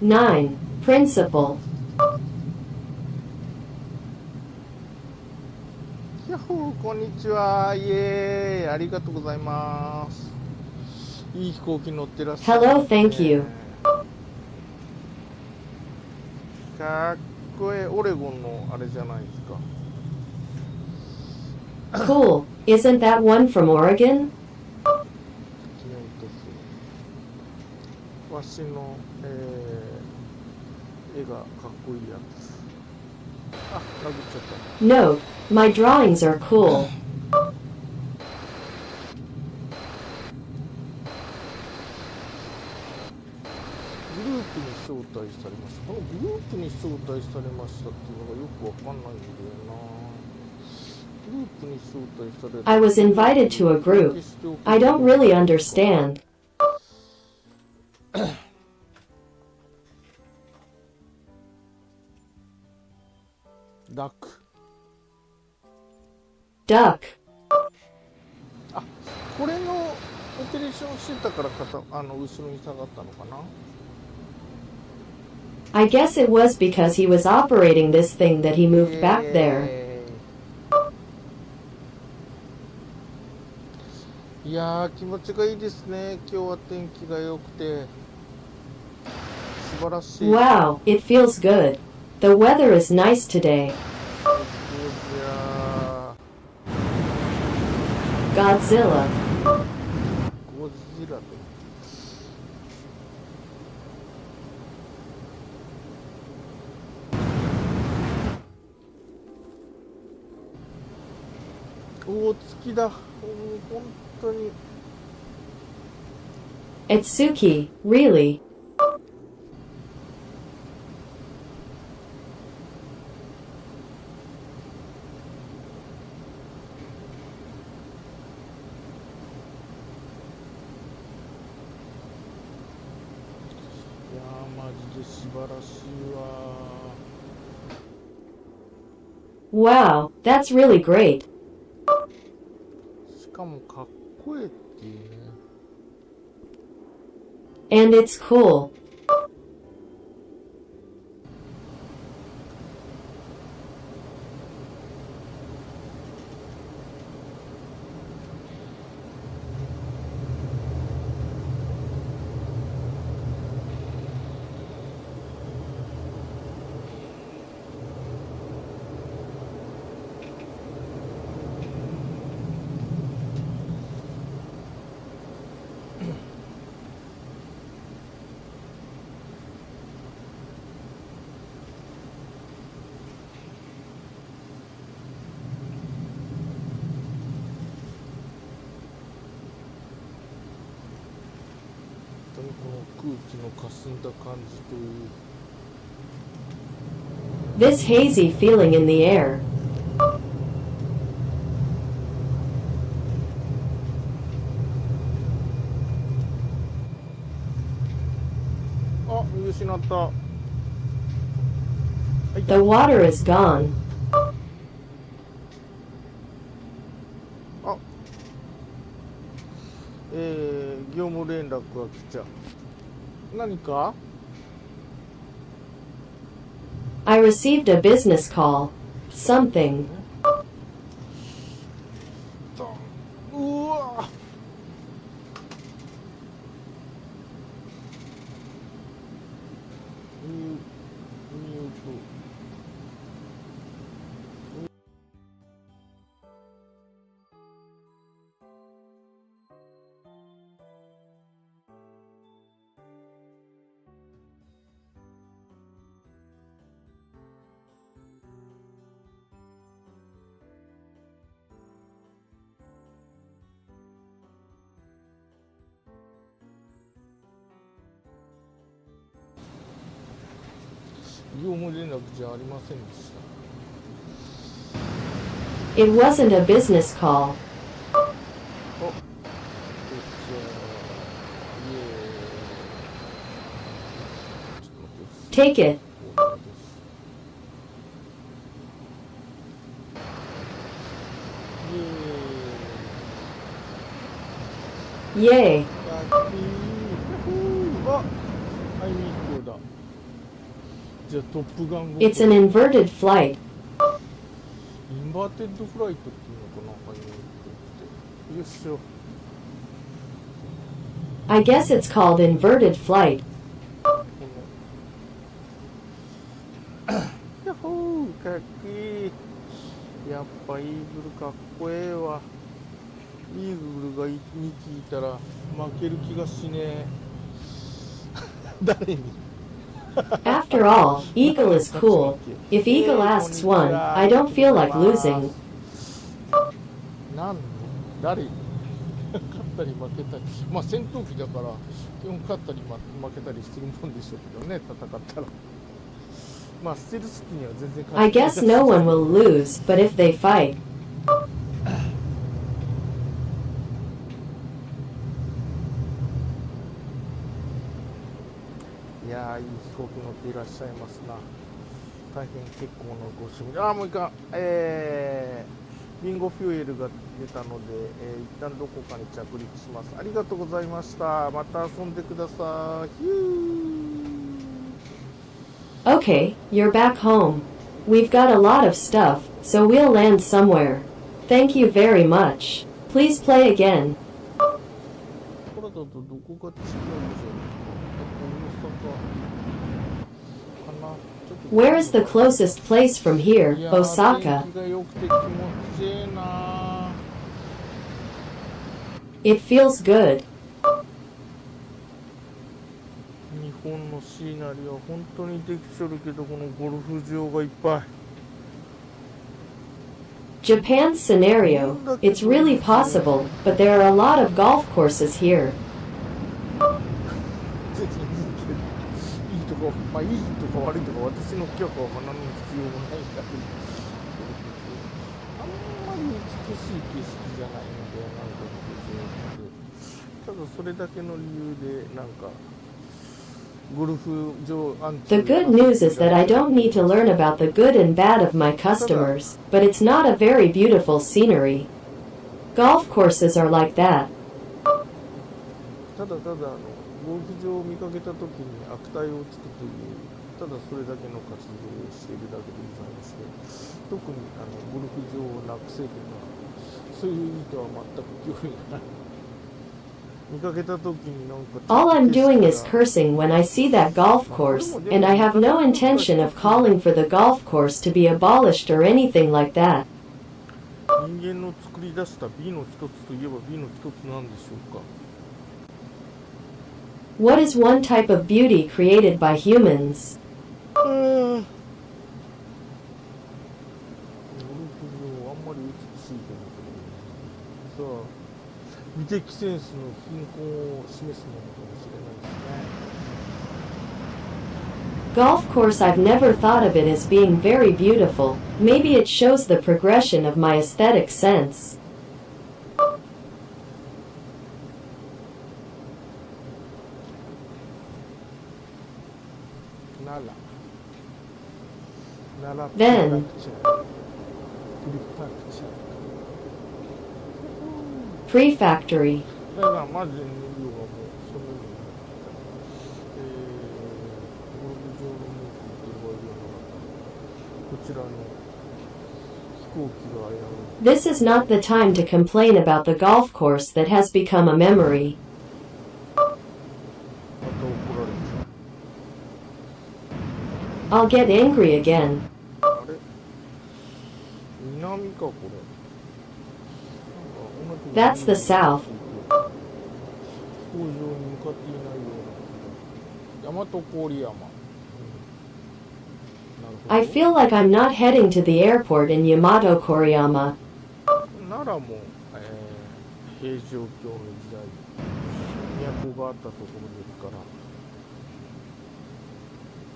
9. Principle. ヤッホー、こんにちは。イエーイ、ありがとうございます。いい飛行機乗ってらっしゃる、ね。Hello, thank you. かっこええ、オレゴンのあれじゃないですか。Cool. Isn't that one from Oregon? わしの、絵がかっこいいやつ。あ、殴っちゃった。 Note, my drawings are cool. グループに招待されました。このグループに招待されましたっていうのがよくわかんないんだよな。グループに招待される。 I was invited to a group. I don't really understand. ダック。 Duck. あ、これのオペレーションしてたから後ろに下がったのかな。 I guess it was because he was operating this thing that he moved back there. いやー、気持ちがいいですね。今日は天気が良くて素晴らしい。 Wow, it feels good. The weather is nice today. Godzilla. ゴジラと。おお、月だ。本当に。 Etsuki, really? いやー、マジで素晴らしいわ。 Wow, that's really great. しかもかっこええっていうね。 And it's cool. 本当にこの空気の霞んだ感じという。 This hazy feeling in the air. あ、見失った。はい、 The water is gone. あ、業務連絡が来ちゃう。何か？ I received a business call. Something. うわ。ミュート。業務連絡じゃありませんでした。 It wasn't a business call. あ、Take it. イエーイ。 Yay. あ、ハイミートだ。じゃあトップガンごっこ It's an inverted flight. インバーテッドフライトっていうのかな、ハイミートって。よっしょ。 I guess it's called inverted flight. ヤッホー、かっこいい。やっぱイーグルかっこええわ。イーグルがに聞いたら負ける気がしねえ。誰に？ After all, Eagle is cool. If Eagle asks one, I don't feel like losing. なんの？誰に？勝ったり負けたり。まあ戦闘機だから基本勝ったり負けたりするもんでしょうけどね、戦ったら。まあステルス機には全然関係ない。 I guess no one will lose, but if they fight. いやー、いい飛行機乗っていらっしゃいますな。大変結構のご趣味。あー、もういかん。ビンゴフューエルが出たので、一旦どこかに着陸します。ありがとうございました。また遊んでください。ヒュー。 Okay, you're back home. We've got a lot of stuff, so we'll land somewhere. Thank you very much. Please play again. これだとどこが違うんでしょう。大阪かな。ちょっと Where is the closest place from here, いやー、 Osaka? 天気が良くて気持ちいいな。 It feels good. 日本のシーナリは本当にできちょるけど、このゴルフ場がいっぱい。 Japan's scenario, it's really possible, but there are a lot of golf courses here. ぜひいいとこ、まあいいとか悪いとか私の許可を学ぶ必要もないんだけど、あんまり美しい景色じゃないので、なんかただそれだけの理由でなんかゴルフ場アンチ The good news is that I don't need to learn about the good and bad of my customers, but it's not a very beautiful scenery. Golf courses are like that. ただゴルフ場を見かけたときに悪態をつくという、ただそれだけの活動をしているだけでございまして、特にゴルフ場をなくせとかそういう意味とは全く興味がない。見かけたときになんか All I'm doing is cursing when I see that golf course, and I have no intention of calling for the golf course to be abolished or anything like that. 人間の作り出した美の一つといえば美の一つなんでしょうか。 What is one type of beauty created by humans? ゴルフ場あんまり美しいと思うけど、さあ美的センスの貧困を示すものかもしれないですね。 Golf course, I've never thought of it as being very beautiful. Maybe it shows the progression of my aesthetic sense. 奈良 Then Prefactory. だからまず燃料がもうそのようにゴルフ場の向きって言われるようなこちらの飛行機が危うい。 This is not the time to complain about the golf course that has become a memory. また怒られちゃう。 I'll get angry again. あれ南かこれ。 That's the south. 飛行場に向かっていないような。大和郡山。なるほど。 I feel like I'm not heading to the airport in Yamato Koriyama. 奈良も、平城京の時代都があったところですか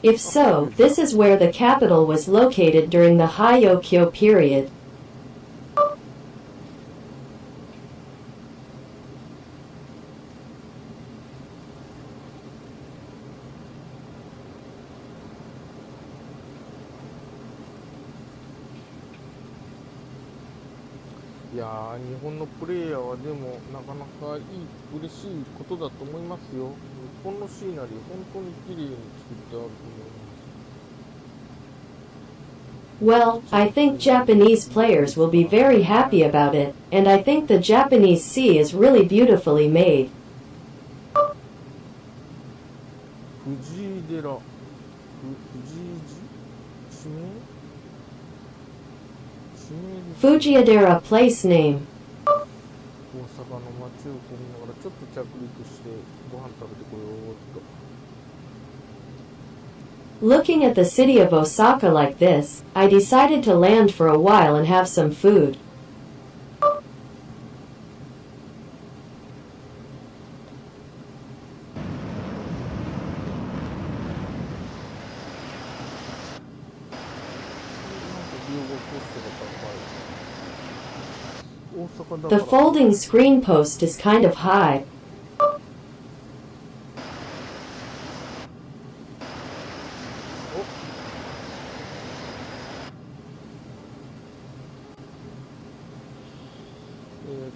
ら。If so, this is where the capital was located during the Heian period. いやー、日本のプレイヤーはでもなかなか嬉しいことだと思いますよ。日本のシーナリー、本当に綺麗に作ってあると思います。Well, I think Japanese players will be very happy about it, and I think the Japanese sea is really beautifully made. 藤井寺、藤井地名Fujiadera place name. 大阪の街を飛びながらちょっと着陸してご飯食べてこようっと。Looking at the city of Osaka like this, I decided to land for a while and have some food. 大阪だ The から folding screen post is kind of high.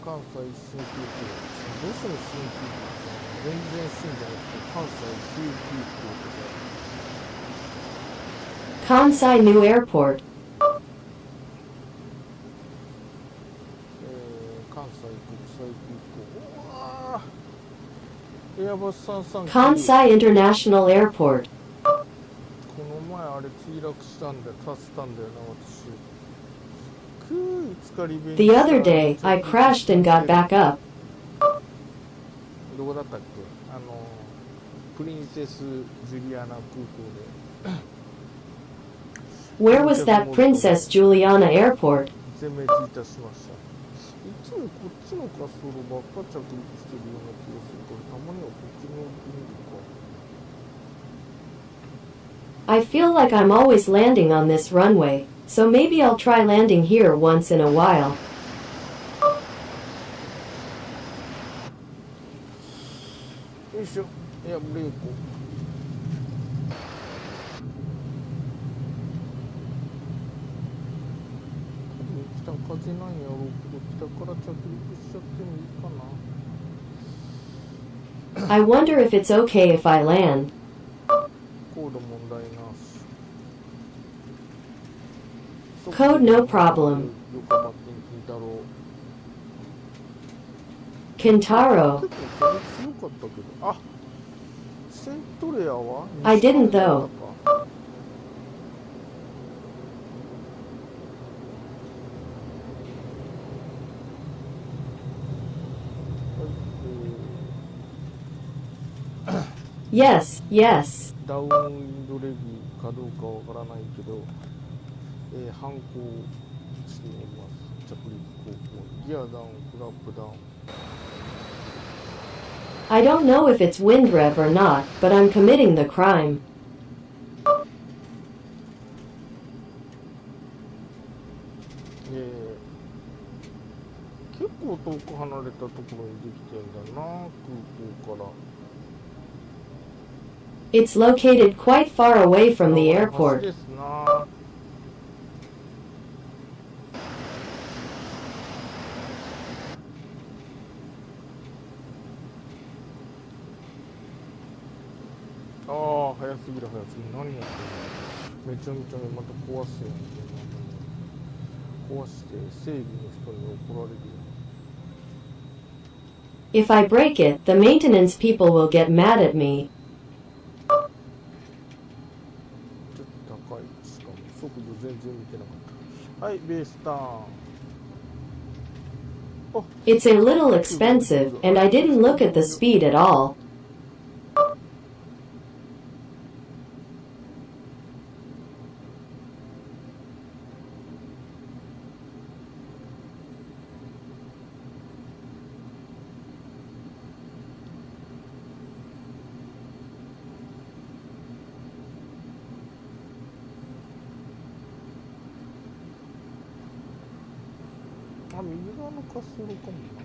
関西新空港、どうしても新空港、全然新じゃなくて関西旧空港とか、 Kansai New Airport. 関西国際空港、うわー、エアバス339、 Kansai International Airport. この前あれ墜落したんで助かったんだよな私。いつかリベンジ The other day, I crashed and got back up. どこだったっけ、プリンセスジュリアナ空港で Where was that Princess Juliana Airport? 全滅いたしました。いつもこっちの滑走路ばっか着陸してるような気がするから、たまにはこっちに置いてみるか。 I feel like I'm always landing on this runway, so maybe I'll try landing here once in a while. よいしょ、エアブレーコ。北風なんやろうけど、北から着陸しちゃってもいいかな。 I wonder if it's okay if I land. コード問題なし。 Code no problem. よかばってん金太郎。 Kintaro. 結構風強かったけど、あ、セントレアは I didn't though. はい、Yes, yes. ダウンウィンドレビューかどうかわからないけど、反抗してみます。着陸航行、ギアダウン、フラップダウン。 I don't know if it's wind rev or not, but I'm committing the crime. 結構遠く離れたところにできてんだな、空港から。 It's located quite far away from the 橋 airport. ですな。ああ、早すぎる早すぎる。何やってんの。めちゃめちゃね、また壊すよ。壊して整備の人に怒られるよ。 If I break it, the maintenance people will get mad at me. ちょっと高い。しかも速度全然見てなかった。はい、ベースターン。あ、 It's a little expensive, and I didn't look at the speed at all. え右側の滑走路かもな。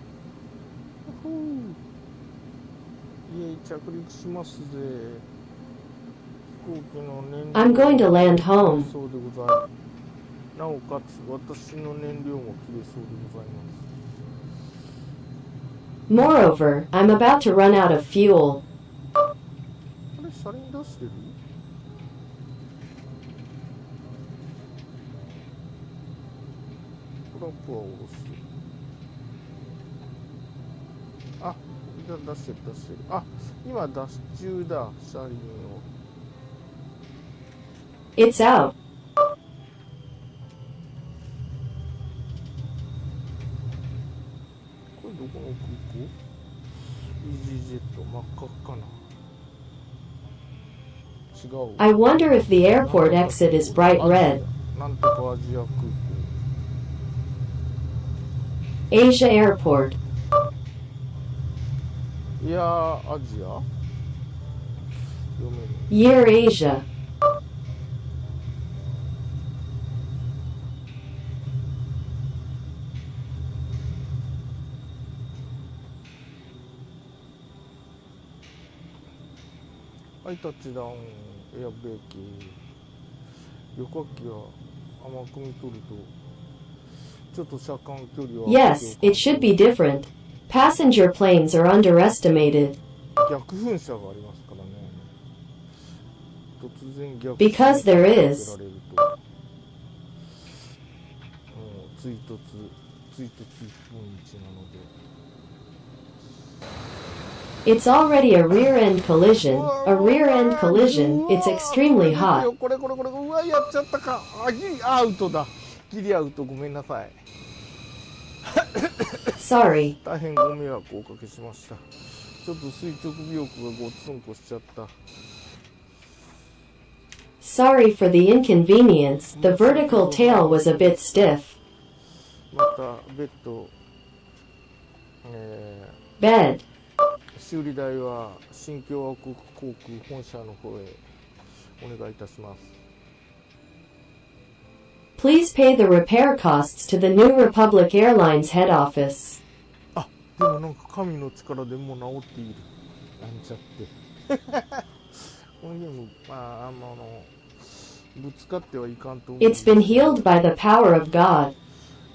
イエイ、着陸しますぜ。飛行機の燃料 I'm going to land home. そうでございます。なおかつ私の燃料も切れそうでございます。 Moreover, I'm about to run out of fuel. あれ、車輪出してる？トラップは下ろしてる。あ、出してる。あ、今脱出中だ、車輪を。It's out. これどこの空港？イージージェット、真っ赤かな。違う。 I wonder if the airport exit is bright red. なんとかアジア空港。 Asia Airport. いやー、アジア読める。 Year Asia. はい、タッチダウン、エアブレーキ。旅客機は甘く見とると、ちょっと車間距離は。 Yes, it should be different. Passenger planes are underestimated. 逆噴射がありますからね。突然逆 Because there is. かけられると、追突1分1なので。 It's already a rear-end collision. A rear-end collision, it's extremely hot. これ、うわ、やっちゃったか。あ、ギリアウトだ。ギリアウト、ごめんなさい。Sorry. 大変ご迷惑をおかけしました。ちょっと垂直尾翼がごつんとしちゃった。 Sorry for the inconvenience. The vertical tail was a bit stiff. また別途、Bed. 修理代は新共和国航空本社の方へお願いいたします。 Please pay the repair costs to the new Republic Airlines head office. あ、でもなんか神の力でもう治っている。なんちゃって。このゲーム、まあ、ぶつかってはいかんと思う。 It's been healed by the power of God.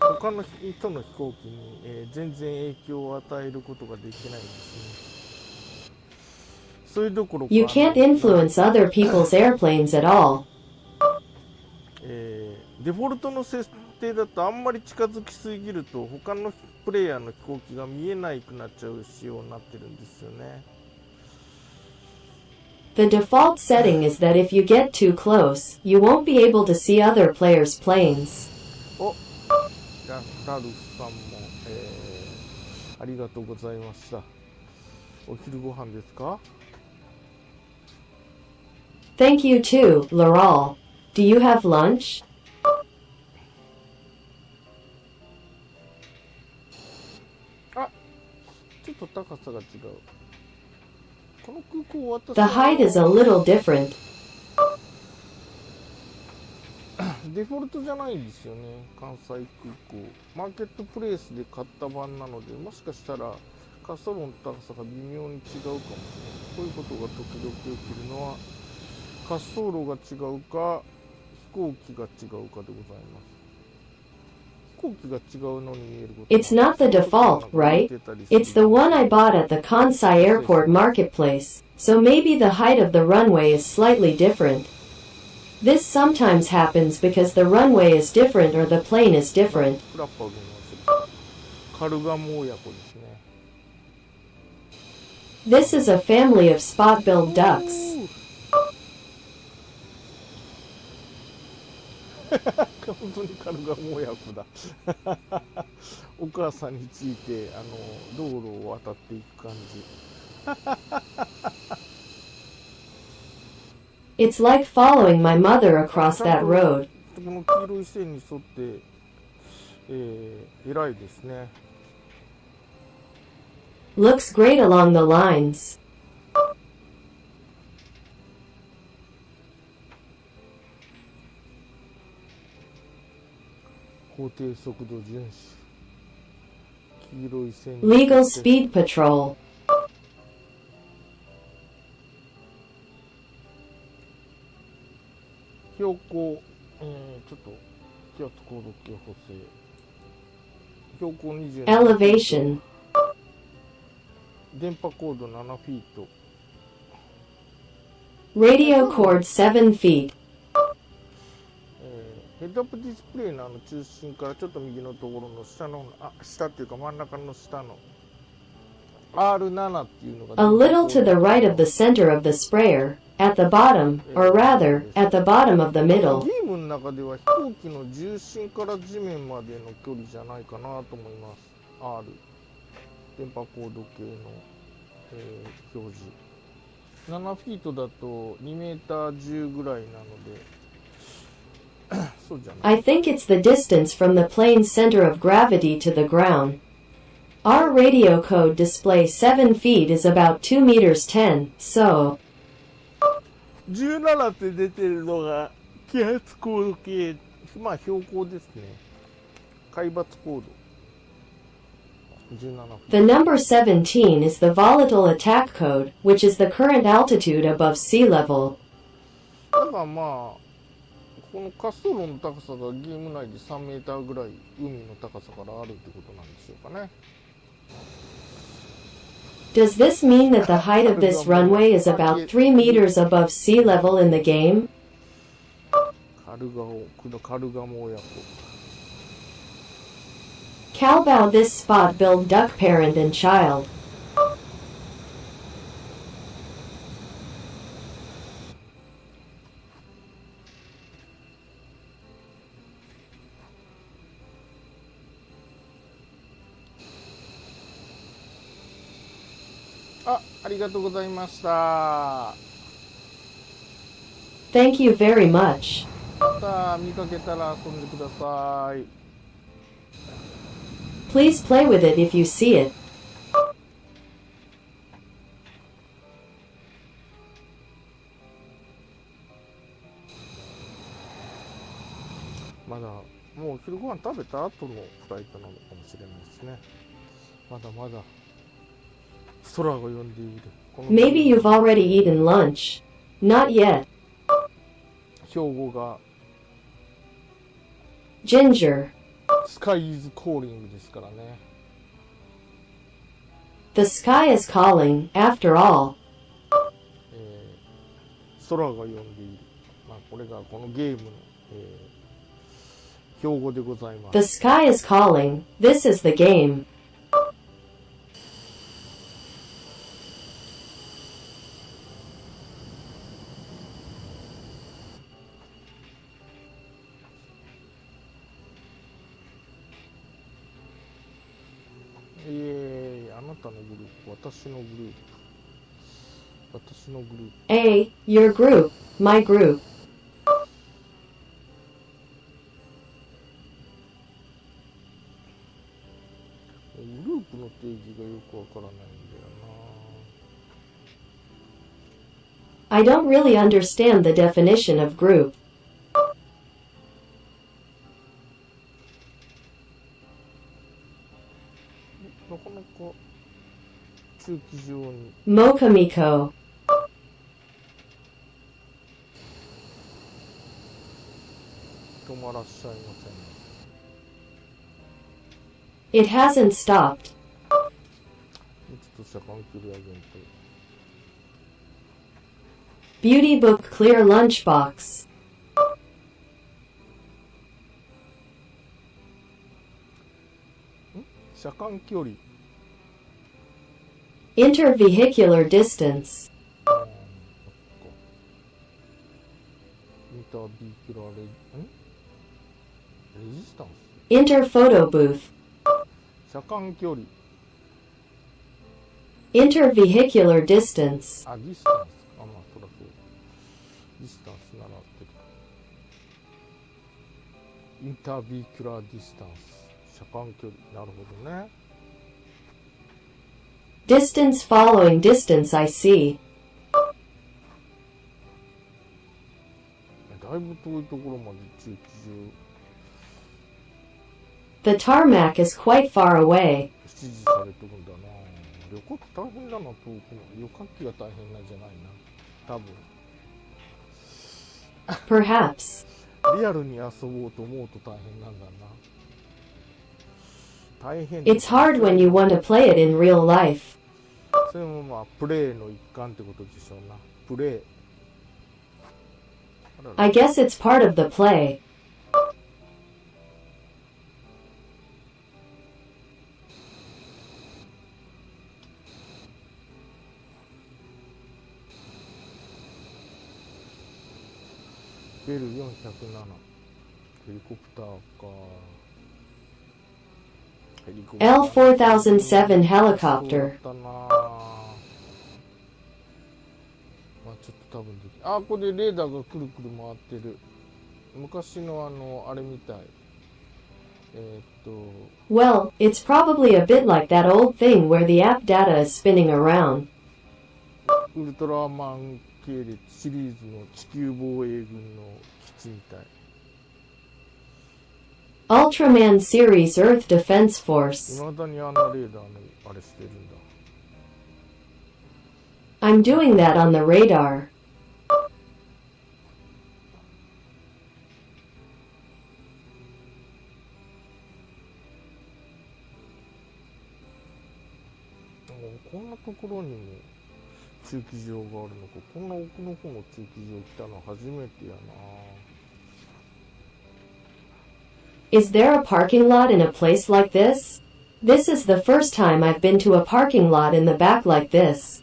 他の人の飛行機に、全然影響を与えることができないんですね。それどころか You can't influence other people's airplanes at all. デフォルトの設定だとあんまり近づきすぎると他のプレイヤーの飛行機が見えなくなっちゃう仕様になってるんですよね。 The default setting is that if you get too close, you won't be able to see other players' planes. お、ラルフさんも、ありがとうございました。お昼ご飯ですか？ Thank you too, Laurel. Do you have lunch? あ、ちょっと高さが違う。この空港私 The height is a little different. デフォルトじゃないんですよね。関西空港マーケットプレイスで買った版なので、もしかしたら滑走路の高さが微妙に違うかもしれない。こういうことが時々起きるのは滑走路が違うか飛行機が違うかでございます。飛行機が違うのに見えること。 It's not the default, right? It's the one I bought at the Kansai Airport Marketplace, so maybe the height of the runway is slightly different. This sometimes happens because the runway is different or the plane is different. フラッパーを見ます。カルガモ親子ですね。 This is a family of spot-billed ducks. 本当にカルガモ親子だ。お母さんについて道路を渡っていく感じ。It's like following my mother across that road. この黄色い線に沿って、偉いですね。 Looks great along the lines. 法定速度遵守。黄色い線。Legal Speed Patrol. 標高、ちょっと気圧高度計補正。標高27。Elevation. 電波高度7フィート。Radio cord 7 feet. ヘッドアップディスプレイの中心からちょっと右のところの下の、下っていうか真ん中の下の R7 っていうのが A little to the right of the center of the sprayer, at the bottom, or rather, at the bottom of the ゲ middle. ームの中では飛行機の重心から地面までの距離じゃないかなと思います。R 電波高度計の、表示7フィートだと2メーター10ぐらいなのでそうじゃない。 I think it's the distance from the plane's center of gravity to the ground. Our radio code display 7 feet is about 2 meters 10, so 17って出てるのが気圧高度計、まあ標高ですね。海抜高度17フィート。 the number 17 is the volatile attack code, which is the current altitude above sea level. だからまあこの滑走路の高さがゲーム内で3メーターぐらい海の高さからあるってことなんでしょうかね。 Does this mean that the height of this runway is about 3 meters above sea level in the game? カルガモ親子。 Calbow this spot build duck parent and child. ありがとうございました。 Thank you very much. また見かけたら遊んでください。 Please play with it if you see it. まだもうお昼ご飯食べた後のフライトなのかもしれないですね。まだまだ空が呼んでいる。この Maybe you've already eaten lunch. Not yet. 標語が Ginger. スカイズコーリングですからね。 The sky is calling, after all. 空が呼んでいる。まあこれがこのゲームの、標語でございま The す。 sky is calling, this is the game. あなたのグループ、私のグループ、私のグループ。 A, your group, my group. グループの定義がよくわからないんだよ I don't really understand the definition of group. な。なかなか駐機場に Mokamiko. 止まらっしゃいませんね。 It hasn't stopped. ちょっと車間距離アゲント。 Beauty book clear lunchbox. 車間距離。 Intervehicular distance. インタービーキュラーレジスタンス。 Interphoto booth. 車間距離。 Intervehicular distance. ディスタンス。まあそらそう。ディスタンスなら合ってる。インタービーキュラーディスタンス。車間距離。なるほどね。 Distance following distance I see. だいぶ遠いところまで駐機場。The tarmac is quite far away. 指示されてるんだな。旅客大変だな、遠くの。旅客機が大変なんじゃないな。多分。Perhaps. リアルに遊ぼうと思うと大変なんだな。大変。It's hard when you want to play it in real life. それもまあ、プレイの一環ってことでしょうな。プレイ。I guess it's part of the play. ベル407。ヘリコプターか。L4007 helicopter. そうだったな。まあちょっと多分できあ、これでレーダーがくるくる回ってる。昔のあれみたい。Well, it's probably a bit like that old thing where the app data is spinning around. ウルトラマン系列シリーズの地球防衛軍の基地みたい。Ultraman series Earth Defense Force. 未だにあんなレーダーのあれしてるんだ。I'm doing that on the radar. こんなところにも駐機場があるのか。こんな奥の方の駐機場来たの初めてやな。Is there a parking lot in a place like this? This is the first time I've been to a parking lot in the back like this.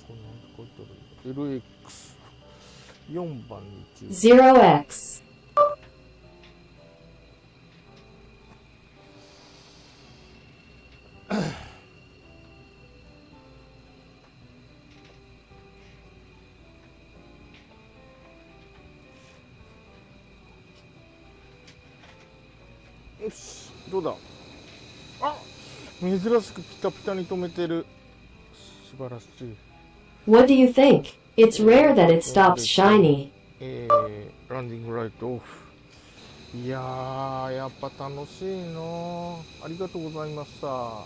これなんて書いてあるんだ。LX4 番に駐機。 0x. よし、どうだ。あ、珍しくピタピタに止めてる。素晴らしい。What do you think? It's rare that it stops shiny. ランディングライトオフ。いやー、やっぱ楽しいの。ありがとうございました。や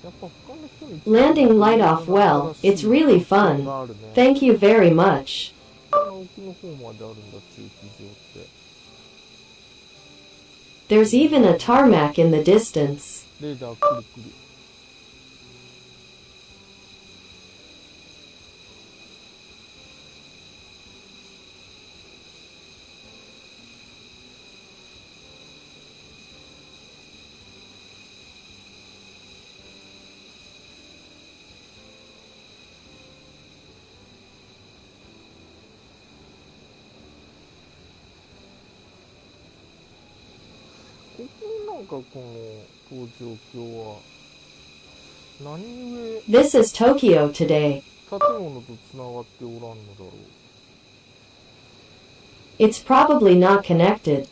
っぱ他の人に Landing light off well. It's really fun. Thank you very much. この奥の方まであるんだ、駐機場って。There's even a tarmac in the distance. レーダーくるくる。ここなんかこの状況は何故 This is Tokyo today. 建物とつながっておらんのだろう。It's probably not connected.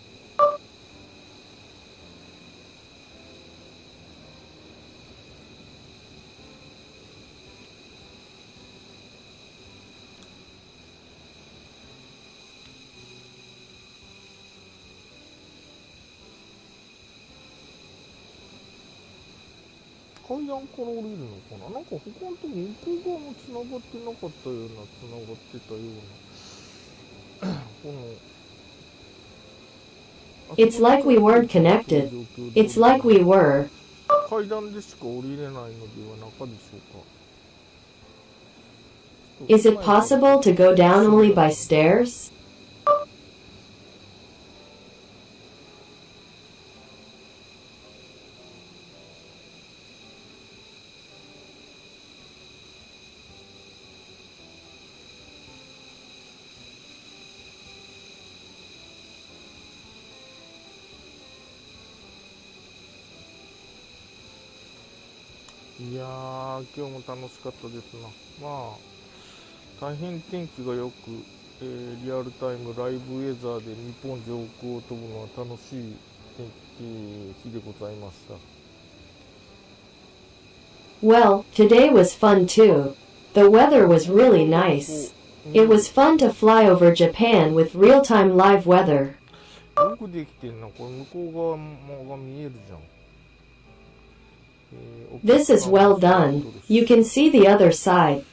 階段から降りるのかな。なんか他のとこ向こう側もつながってなかったような、つながってたようなこの It's like we weren't connected. It's like we were. 階段でしか降りれないのではなかでしょうか。 Is it possible to go down only by stairs? いやー、今日も楽しかったですな。まあ大変天気がよく、リアルタイムライブウェザーで日本上空を飛ぶのは楽しい日でございました。 Well, today was fun too. The weather was really nice. It was fun to fly over Japan with real-time live weather. よくできてんな。これ向こう側が見えるじゃん。This is well done. You can see the other side.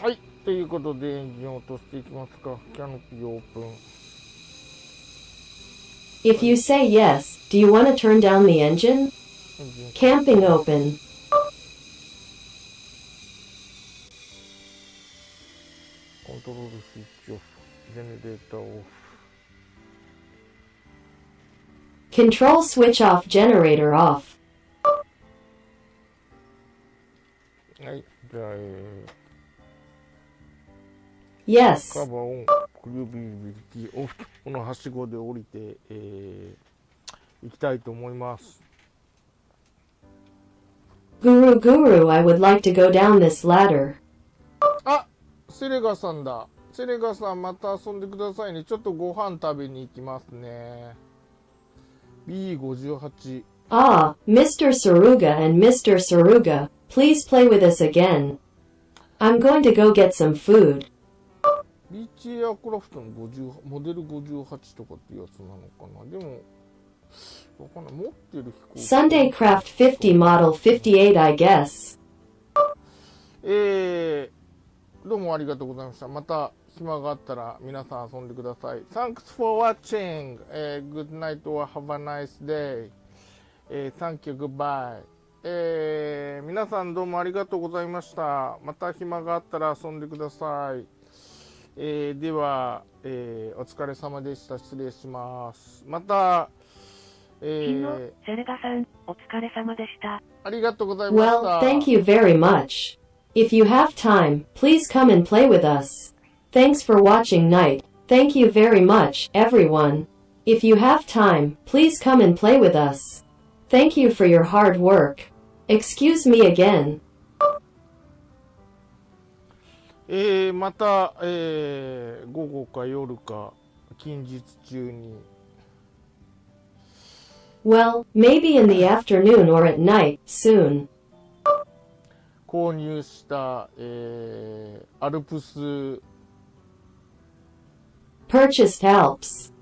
はい。ということで、エンジンを落としていきますか。キャノピーオープン。If you say yes, do you want to turn down the engine? エンジン Camping open. コントロールスイッチオフ。ジェネレーターオフ。Control switch off generator off. はい。じゃあ、Yes. カバーオン、クリュービリビリティオフ。このはしごで降りて、行きたいと思います。Guru, I would like to go down this ladder. あ、セレガさんだ。セレガさんまた遊んでくださいね。ちょっとご飯食べに行きますね。B58。Ah, Mr. Saruga and Mr. Saruga, please play with us again. I'm going to go get some food. ビーチエアクラフトの50モデル58とかっていうやつなのかな。でも、わかんない。持ってる飛行機。Sunday Craft 50 Model 58, I guess. どうもありがとうございました。また暇があったら皆さん遊んでください。Thanks for watching. Good night or have a nice day. Thank you, goodbye. 皆さんどうもありがとうございました。また暇があったら遊んでください。では、お疲れ様でした。失礼します。また、セレガさん、お疲れ様でした。ありがとうございました。Well, thank you very much. If you have time, please come and play with us. Thanks for watching Night. Thank you very much, everyone. If you have time, please come and play with us. Thank you for your hard work. Excuse me again. また、午後か夜か近日中に Well, maybe in the afternoon or at night, soon. 購入した、アルプス Purchased Alps.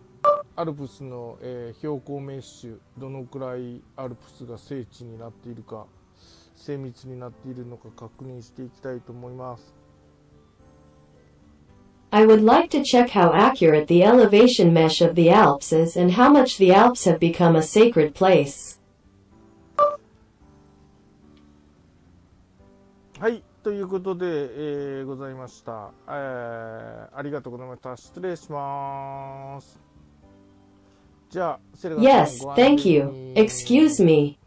アルプスの、標高メッシュどのくらいアルプスが精緻になっているか精密になっているのか確認していきたいと思います。I would like to check how accurate the elevation mesh of the Alps is and how much the Alps have become a sacred place. はい、ということで、ございました、ありがとうございました。失礼します。じゃあ、セレガさん Yes, ご安 thank 全 you. に Excuse me.